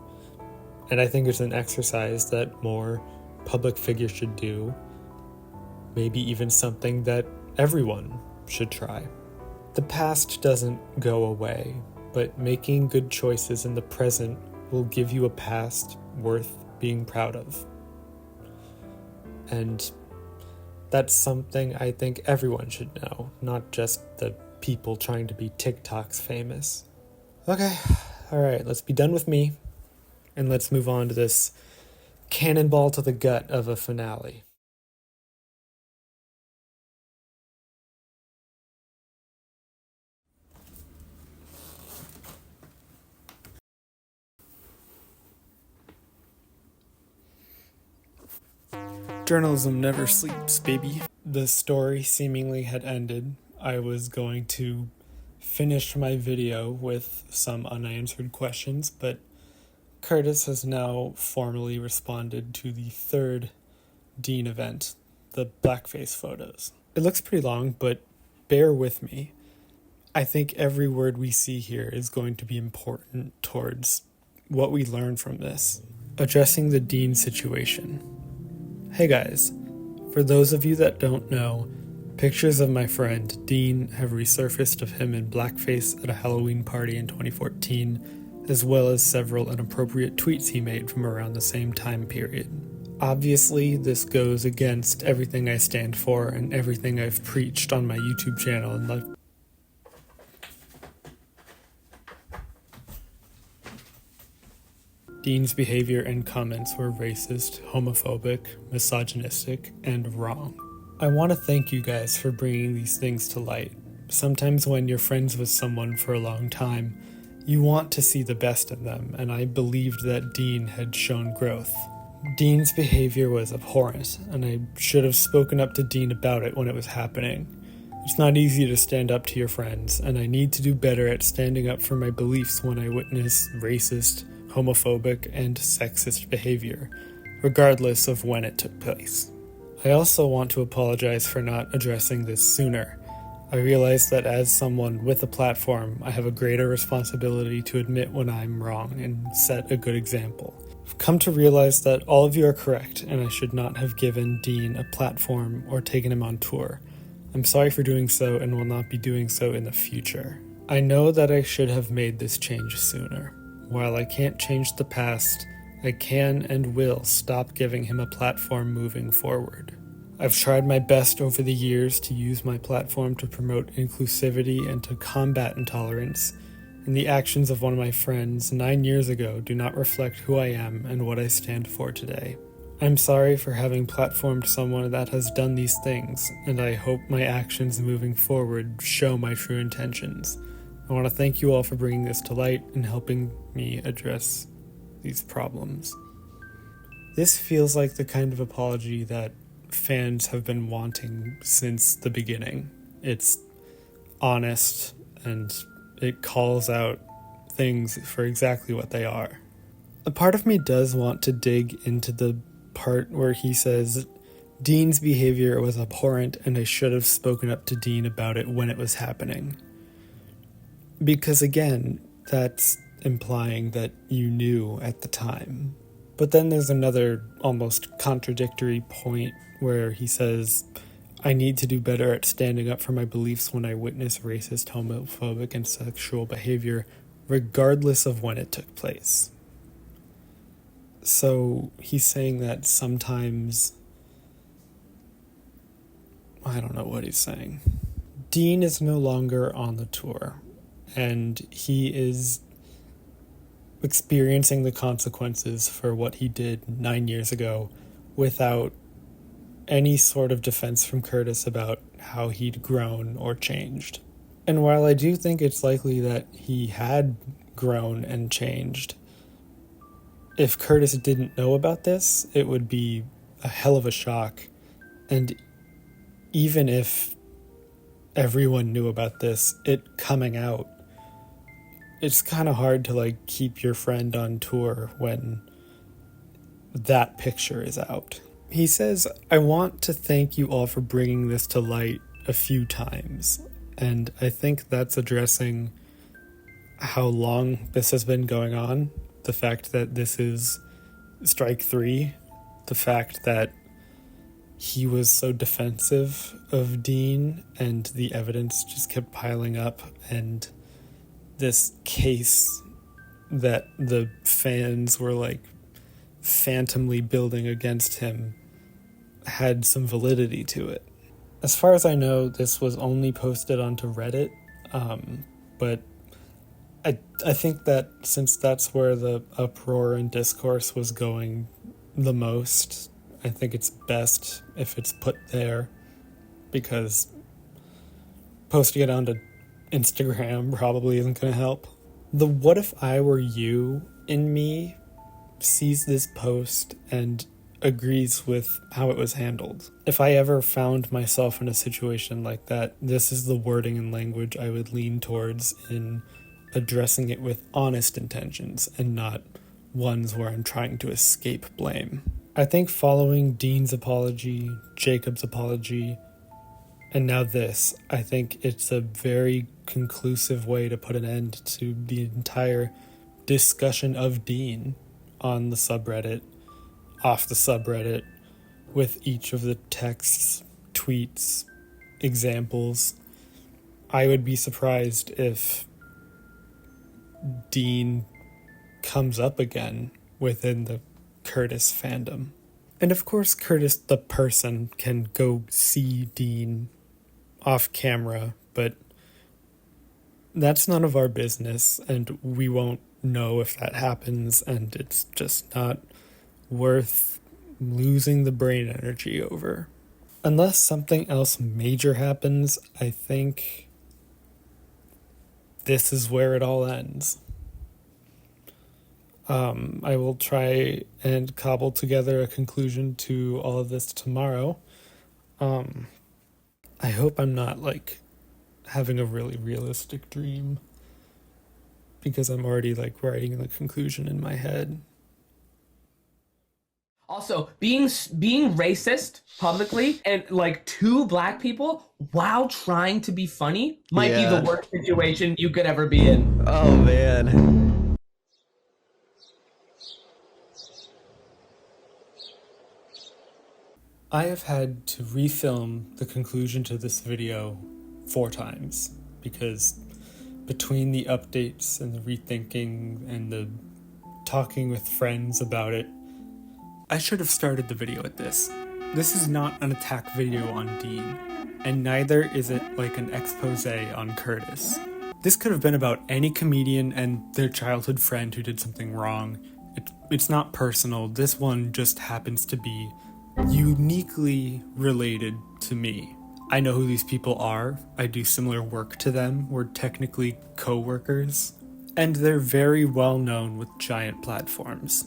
And I think it's an exercise that more public figures should do. Maybe even something that everyone should try. The past doesn't go away, but making good choices in the present will give you a past worth being proud of. And that's something I think everyone should know, not just the people trying to be TikToks famous. Okay, alright, let's be done with me, and let's move on to this cannonball to the gut of a finale. Journalism never sleeps, baby. The story seemingly had ended. I was going to finish my video with some unanswered questions, but Kurtis has now formally responded to the third Dean event, the blackface photos. It looks pretty long, but bear with me. I think every word we see here is going to be important towards what we learn from this. Addressing the Dean situation. Hey guys, for those of you that don't know, pictures of my friend Dean have resurfaced of him in blackface at a Halloween party in 2014, as well as several inappropriate tweets he made from around the same time period. Obviously, this goes against everything I stand for and everything I've preached on my YouTube channel and life. Dean's behavior and comments were racist, homophobic, misogynistic, and wrong. I want to thank you guys for bringing these things to light. Sometimes when you're friends with someone for a long time, you want to see the best in them, and I believed that Dean had shown growth. Dean's behavior was abhorrent, and I should have spoken up to Dean about it when it was happening. It's not easy to stand up to your friends, and I need to do better at standing up for my beliefs when I witness racist, homophobic, and sexist behavior, regardless of when it took place. I also want to apologize for not addressing this sooner. I realize that as someone with a platform, I have a greater responsibility to admit when I'm wrong and set a good example. I've come to realize that all of you are correct, and I should not have given Dean a platform or taken him on tour. I'm sorry for doing so and will not be doing so in the future. I know that I should have made this change sooner. While I can't change the past, I can and will stop giving him a platform moving forward. I've tried my best over the years to use my platform to promote inclusivity and to combat intolerance, and the actions of one of my friends 9 years ago do not reflect who I am and what I stand for today. I'm sorry for having platformed someone that has done these things, and I hope my actions moving forward show my true intentions. I want to thank you all for bringing this to light and helping me address these problems. This feels like the kind of apology that fans have been wanting since the beginning. It's honest and it calls out things for exactly what they are. A part of me does want to dig into the part where he says, Dean's behavior was abhorrent and I should have spoken up to Dean about it when it was happening. Because again, that's implying that you knew at the time. But then there's another almost contradictory point where he says, I need to do better at standing up for my beliefs when I witness racist, homophobic, and sexual behavior, regardless of when it took place. So he's saying that sometimes, I don't know what he's saying. Dean is no longer on the tour. And he is experiencing the consequences for what he did 9 years ago without any sort of defense from Kurtis about how he'd grown or changed. And while I do think it's likely that he had grown and changed, if Kurtis didn't know about this, it would be a hell of a shock. And even if everyone knew about this, it coming out, it's kind of hard to like keep your friend on tour when that picture is out. He says, "I want to thank you all for bringing this to light a few times." And I think that's addressing how long this has been going on. The fact that this is strike 3. The fact that he was so defensive of Dean and the evidence just kept piling up, and this case that the fans were like phantomly building against him had some validity to it. As far as I know, this was only posted onto Reddit, but I think that since that's where the uproar and discourse was going the most, I think it's best if it's put there, because posting it onto Instagram probably isn't going to help. The "what if I were you" in me sees this post and agrees with how it was handled. If I ever found myself in a situation like that, this is the wording and language I would lean towards in addressing it with honest intentions and not ones where I'm trying to escape blame. I think following Dean's apology, Jacob's apology, and now this, I think it's a very conclusive way to put an end to the entire discussion of Dean on the subreddit, off the subreddit, with each of the texts, tweets, examples. I would be surprised if Dean comes up again within the Kurtis fandom. And of course, Kurtis the person can go see Dean off camera, but that's none of our business, and we won't know if that happens, and it's just not worth losing the brain energy over. Unless something else major happens, I think this is where it all ends. I will try and cobble together a conclusion to all of this tomorrow. I hope I'm not like having a really realistic dream, because I'm already like writing the conclusion in my head. Also, being racist publicly and like to black people while trying to be funny might be the worst situation you could ever be in. Oh man. I have had to refilm the conclusion to this video 4 times, because between the updates and the rethinking and the talking with friends about it, I should have started the video with this. This is not an attack video on Dean, and neither is it like an expose on Kurtis. This could have been about any comedian and their childhood friend who did something wrong. It's not personal. This one just happens to be uniquely related to me. I know who these people are. I do similar work to them. We're technically co-workers. And they're very well known with giant platforms.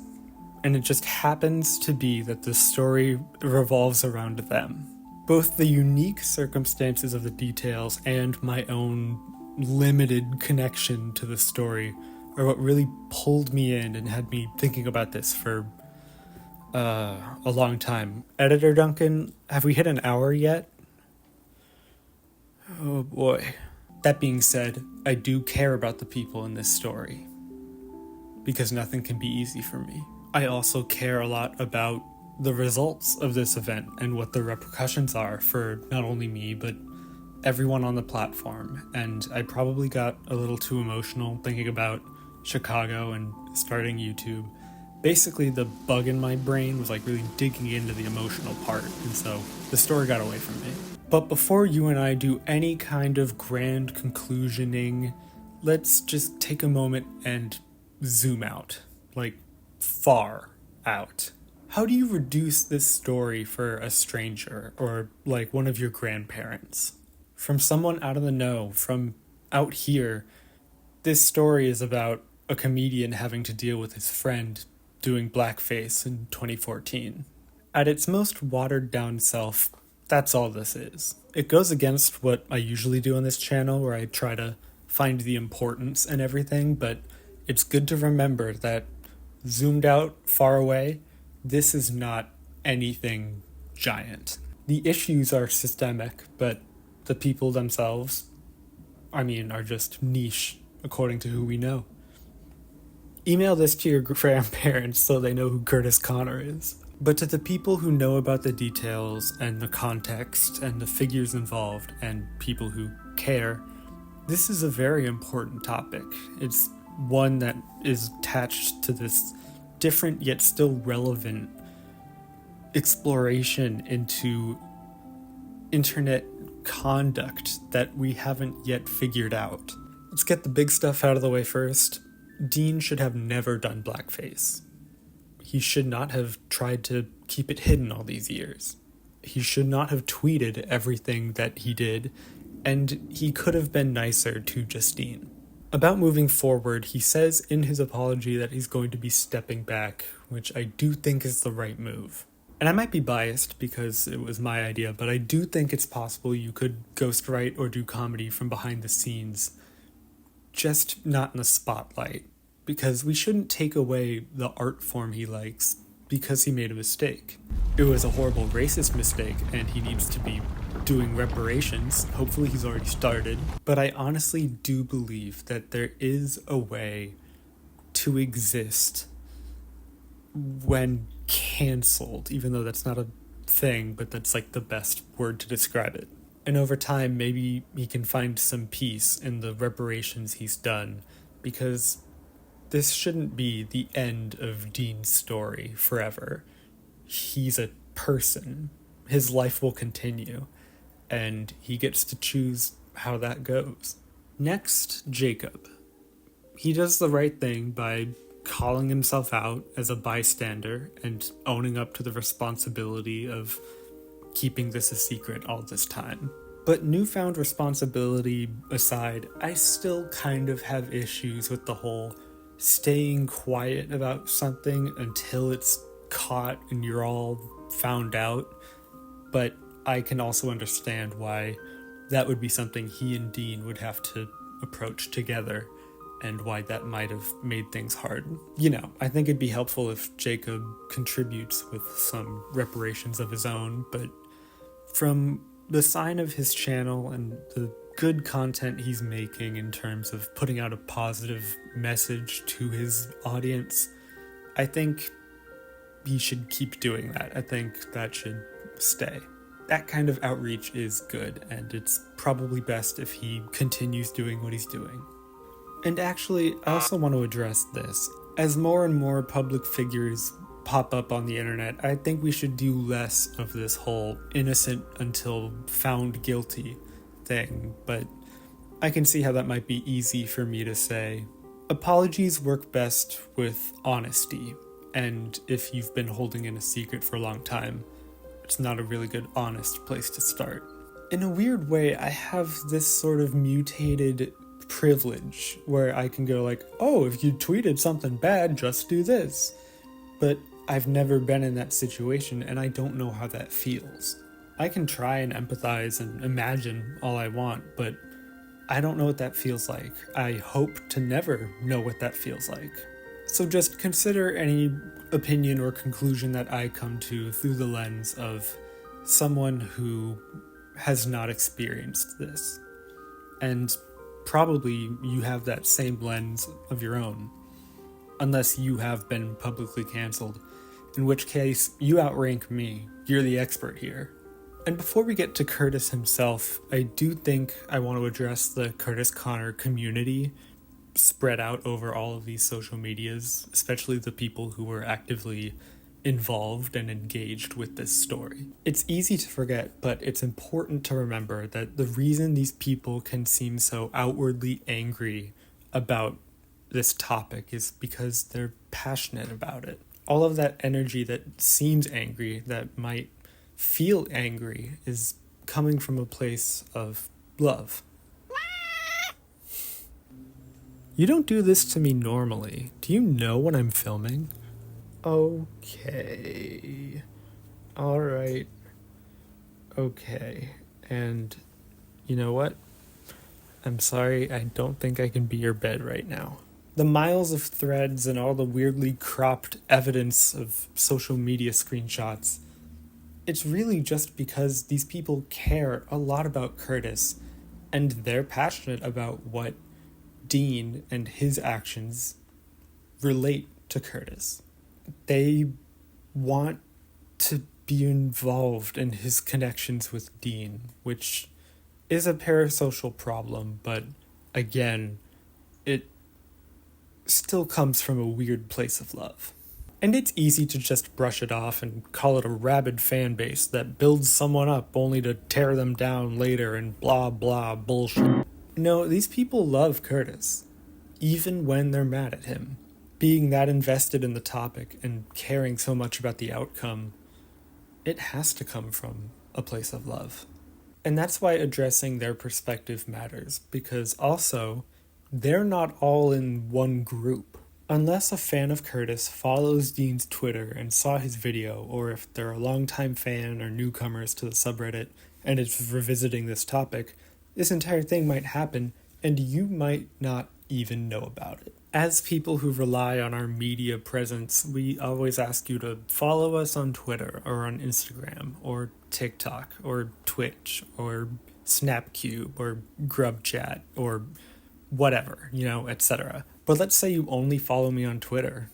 And it just happens to be that the story revolves around them. Both the unique circumstances of the details and my own limited connection to the story are what really pulled me in and had me thinking about this for a long time. Editor Duncan, have we hit an hour yet? Oh boy. That being said, I do care about the people in this story, because nothing can be easy for me. I also care a lot about the results of this event and what the repercussions are for not only me, but everyone on the platform. And I probably got a little too emotional thinking about Chicago and starting YouTube. Basically, the bug in my brain was like really digging into the emotional part, and so the story got away from me. But before you and I do any kind of grand conclusioning, let's just take a moment and zoom out, like far out. How do you reduce this story for a stranger or like one of your grandparents? From someone out of the know, from out here, this story is about a comedian having to deal with his friend doing blackface in 2014. At its most watered down self, that's all this is. It goes against what I usually do on this channel, where I try to find the importance in everything, but it's good to remember that zoomed out far away, this is not anything giant. The issues are systemic, but the people themselves, are just niche according to who we know. Email this to your grandparents so they know who Kurtis Conner is. But to the people who know about the details and the context and the figures involved and people who care, this is a very important topic. It's one that is attached to this different yet still relevant exploration into internet conduct that we haven't yet figured out. Let's get the big stuff out of the way first. Dean should have never done blackface. He should not have tried to keep it hidden all these years. He should not have tweeted everything that he did, and he could have been nicer to Justine. About moving forward, he says in his apology that he's going to be stepping back, which I do think is the right move. And I might be biased because it was my idea, but I do think it's possible you could ghostwrite or do comedy from behind the scenes, just not in the spotlight. Because we shouldn't take away the art form he likes because he made a mistake. It was a horrible racist mistake, and he needs to be doing reparations. Hopefully he's already started. But I honestly do believe that there is a way to exist when canceled, even though that's not a thing, but that's like the best word to describe it. And over time, maybe he can find some peace in the reparations he's done, because this shouldn't be the end of Dean's story forever. He's a person. His life will continue, and he gets to choose how that goes. Next, Jacob. He does the right thing by calling himself out as a bystander and owning up to the responsibility of keeping this a secret all this time. But newfound responsibility aside, I still kind of have issues with the whole staying quiet about something until it's caught and you're all found out. But I can also understand why that would be something he and Dean would have to approach together, and why that might have made things hard. I think it'd be helpful if Jacob contributes with some reparations of his own, but from the sign of his channel and the good content he's making in terms of putting out a positive message to his audience, I think he should keep doing that. I think that should stay. That kind of outreach is good, and it's probably best if he continues doing what he's doing. And actually, I also want to address this. As more and more public figures pop up on the internet, I think we should do less of this whole innocent until found guilty thing, but I can see how that might be easy for me to say. Apologies work best with honesty, and if you've been holding in a secret for a long time, it's not a really good honest place to start. In a weird way, I have this sort of mutated privilege where I can go like, oh, if you tweeted something bad, just do this. But I've never been in that situation, and I don't know how that feels. I can try and empathize and imagine all I want, but I don't know what that feels like. I hope to never know what that feels like. So just consider any opinion or conclusion that I come to through the lens of someone who has not experienced this. And probably you have that same lens of your own, unless you have been publicly canceled, in which case you outrank me. You're the expert here. And before we get to Kurtis himself, I do think I want to address the Kurtis Conner community spread out over all of these social medias, especially the people who were actively involved and engaged with this story. It's easy to forget, but it's important to remember that the reason these people can seem so outwardly angry about this topic is because they're passionate about it. All of that energy that seems angry, that might feel angry, is coming from a place of love. You don't do this to me normally. Do you know when I'm filming? Okay. Alright. Okay. And you know what? I'm sorry, I don't think I can be your bed right now. The miles of threads and all the weirdly cropped evidence of social media screenshots, it's really just because these people care a lot about Kurtis, and they're passionate about what Dean and his actions relate to Kurtis. They want to be involved in his connections with Dean, which is a parasocial problem, but again, it still comes from a weird place of love. And it's easy to just brush it off and call it a rabid fan base that builds someone up only to tear them down later and blah blah bullshit. No, these people love Kurtis, even when they're mad at him. Being that invested in the topic and caring so much about the outcome, it has to come from a place of love. And that's why addressing their perspective matters, because also, they're not all in one group. Unless a fan of Kurtis follows Dean's Twitter and saw his video, or if they're a longtime fan or newcomers to the subreddit and is revisiting this topic, this entire thing might happen and you might not even know about it. As people who rely on our media presence, we always ask you to follow us on Twitter or on Instagram or TikTok or Twitch or Snapcube or GrubChat or whatever, etc. But let's say you only follow me on Twitter.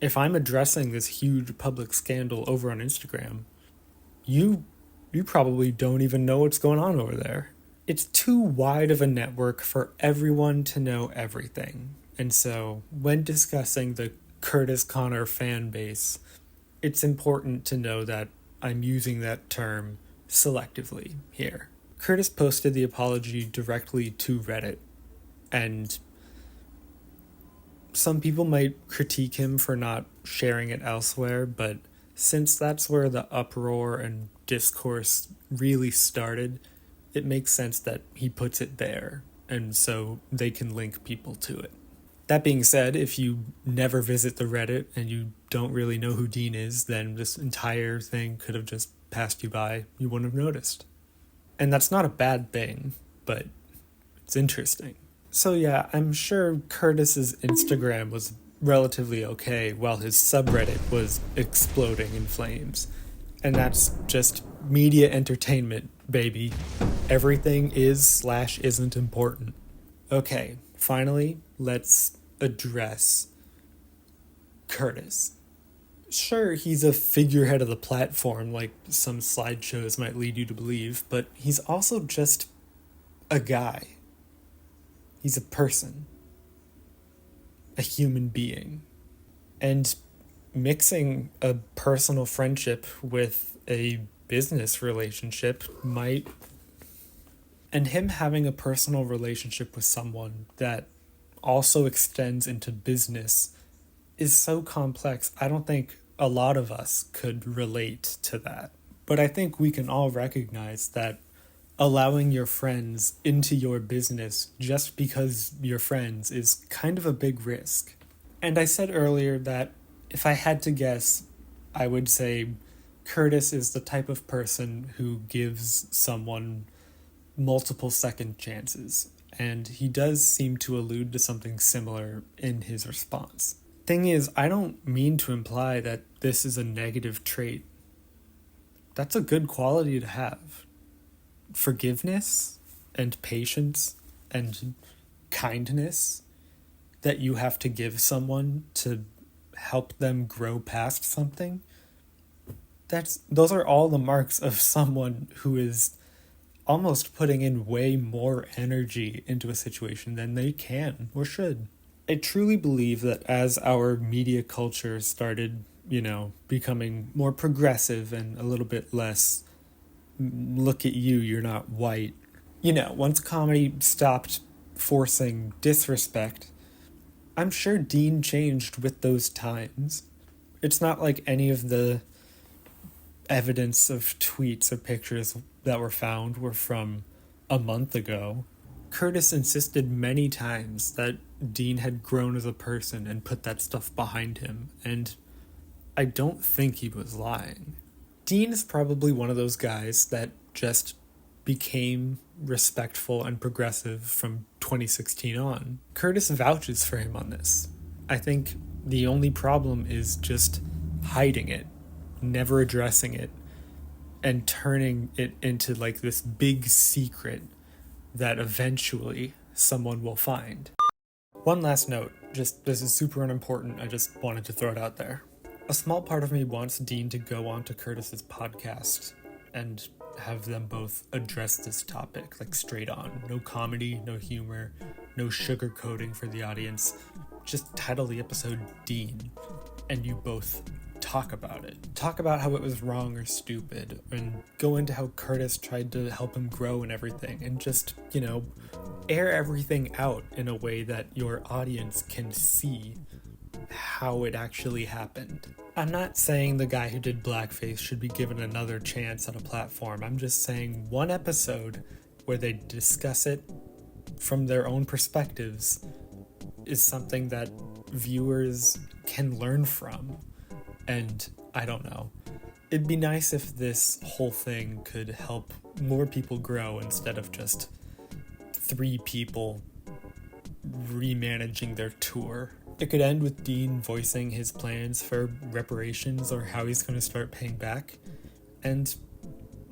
If I'm addressing this huge public scandal over on Instagram, you probably don't even know what's going on over there. It's too wide of a network for everyone to know everything. And so, when discussing the Kurtis Conner fan base, it's important to know that I'm using that term selectively here. Kurtis posted the apology directly to Reddit, and some people might critique him for not sharing it elsewhere, but since that's where the uproar and discourse really started, it makes sense that he puts it there, and so they can link people to it. That being said, if you never visit the Reddit and you don't really know who Dean is, then this entire thing could have just passed you by. You wouldn't have noticed. And that's not a bad thing, but it's interesting. So yeah, I'm sure Kurtis's Instagram was relatively okay while his subreddit was exploding in flames. And that's just media entertainment, baby. Everything is/isn't important. Okay, finally, let's address Kurtis. Sure, he's a figurehead of the platform, like some slideshows might lead you to believe, but he's also just a guy. He's a person. A human being. And mixing a personal friendship with a business relationship might... And him having a personal relationship with someone that also extends into business is so complex. I don't think a lot of us could relate to that. But I think we can all recognize that allowing your friends into your business just because you're friends is kind of a big risk. And I said earlier that if I had to guess, I would say Kurtis is the type of person who gives someone multiple second chances. And he does seem to allude to something similar in his response. Thing is, I don't mean to imply that this is a negative trait. That's a good quality to have. Forgiveness and patience and kindness that you have to give someone to help them grow past something. Those are all the marks of someone who is almost putting in way more energy into a situation than they can or should. I truly believe that as our media culture started, becoming more progressive and a little bit less, look at you, you're not white. Once comedy stopped forcing disrespect, I'm sure Dean changed with those times. It's not like any of the evidence of tweets or pictures that were found were from a month ago. Kurtis insisted many times that Dean had grown as a person and put that stuff behind him, and I don't think he was lying. Dean is probably one of those guys that just became respectful and progressive from 2016 on. Kurtis vouches for him on this. I think the only problem is just hiding it, never addressing it, and turning it into like this big secret that eventually someone will find. One last note, this is super unimportant, I just wanted to throw it out there. A small part of me wants Dean to go on to Kurtis's podcast and have them both address this topic, like straight on. No comedy, no humor, no sugarcoating for the audience. Just title the episode Dean, and you both talk about it. Talk about how it was wrong or stupid, and go into how Kurtis tried to help him grow and everything, and just, air everything out in a way that your audience can see how it actually happened. I'm not saying the guy who did blackface should be given another chance on a platform. I'm just saying one episode where they discuss it from their own perspectives is something that viewers can learn from. And I don't know. It'd be nice if this whole thing could help more people grow instead of just 3 people remanaging their tour. It could end with Dean voicing his plans for reparations or how he's going to start paying back, and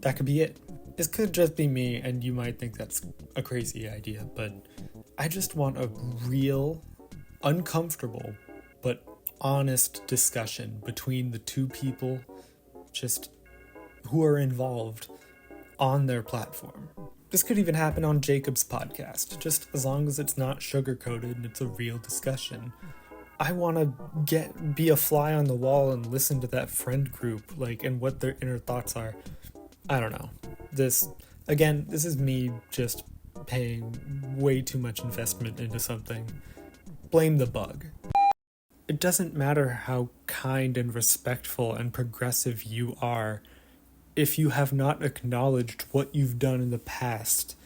that could be it. This could just be me, and you might think that's a crazy idea, but I just want a real, uncomfortable, but honest discussion between the 2 people just who are involved on their platform. This could even happen on Jacob's podcast, just as long as it's not sugar-coated and it's a real discussion. I want to be a fly on the wall and listen to that friend group, and what their inner thoughts are. I don't know. This is me just paying way too much investment into something. Blame the bug. It doesn't matter how kind and respectful and progressive you are if you have not acknowledged what you've done in the past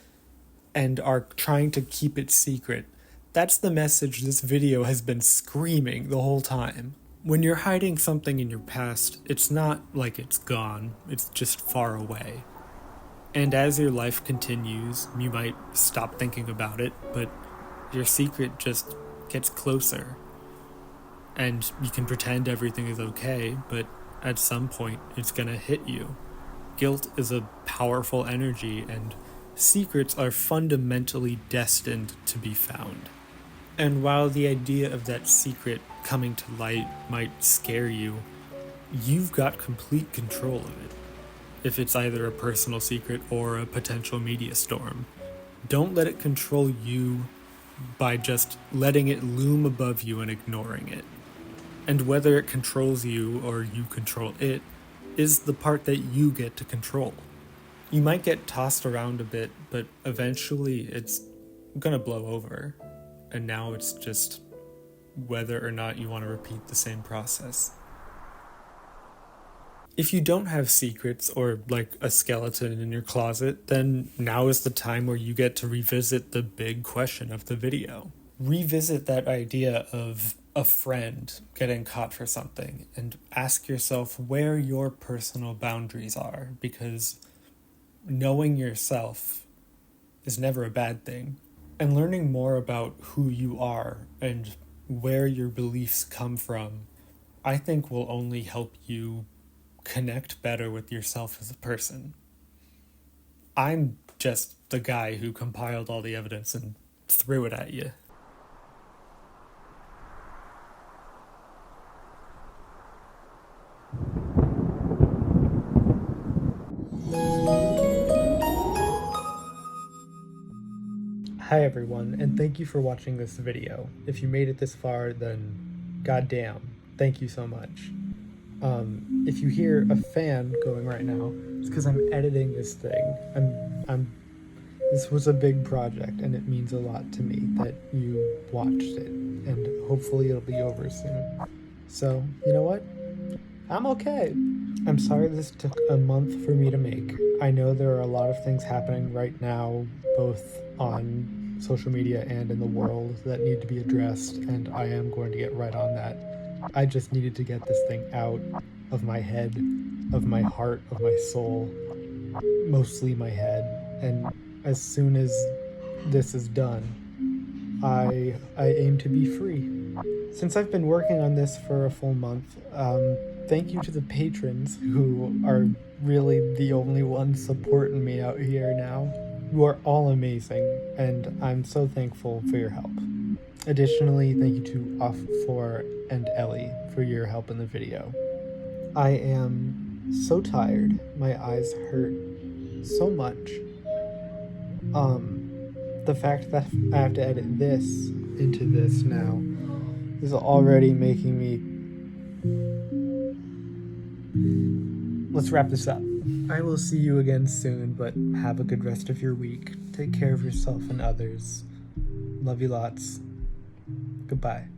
and are trying to keep it secret. That's the message this video has been screaming the whole time. When you're hiding something in your past, it's not like it's gone, it's just far away. And as your life continues, you might stop thinking about it, but your secret just gets closer. And you can pretend everything is okay, but at some point it's gonna hit you. Guilt is a powerful energy, and secrets are fundamentally destined to be found. And while the idea of that secret coming to light might scare you, you've got complete control of it. If it's either a personal secret or a potential media storm, don't let it control you by just letting it loom above you and ignoring it. And whether it controls you or you control it is the part that you get to control. You might get tossed around a bit, but eventually it's gonna blow over. And now it's just whether or not you want to repeat the same process. If you don't have secrets or a skeleton in your closet, then now is the time where you get to revisit the big question of the video. Revisit that idea of a friend getting caught for something and ask yourself where your personal boundaries are, because knowing yourself is never a bad thing. And learning more about who you are and where your beliefs come from, I think will only help you connect better with yourself as a person. I'm just the guy who compiled all the evidence and threw it at you. Hi everyone, and thank you for watching this video. If you made it this far, then goddamn, thank you so much. If you hear a fan going right now, it's because I'm editing this thing. I'm This was a big project, and it means a lot to me that you watched it, and hopefully it'll be over soon. So, you know what? I'm okay. I'm sorry this took a month for me to make. I know there are a lot of things happening right now, both on social media and in the world, that need to be addressed, and I am going to get right on that. I just needed to get this thing out of my head, of my heart, of my soul, mostly my head, and as soon as this is done, I aim to be free. Since I've been working on this for a full month, thank you to the patrons who are really the only ones supporting me out here now. You are all amazing, and I'm so thankful for your help. Additionally, thank you to Off4 and Ellie for your help in the video. I am so tired. My eyes hurt so much. The fact that I have to edit this into this now is already making me... Let's wrap this up. I will see you again soon, but have a good rest of your week. Take care of yourself and others. Love you lots. Goodbye.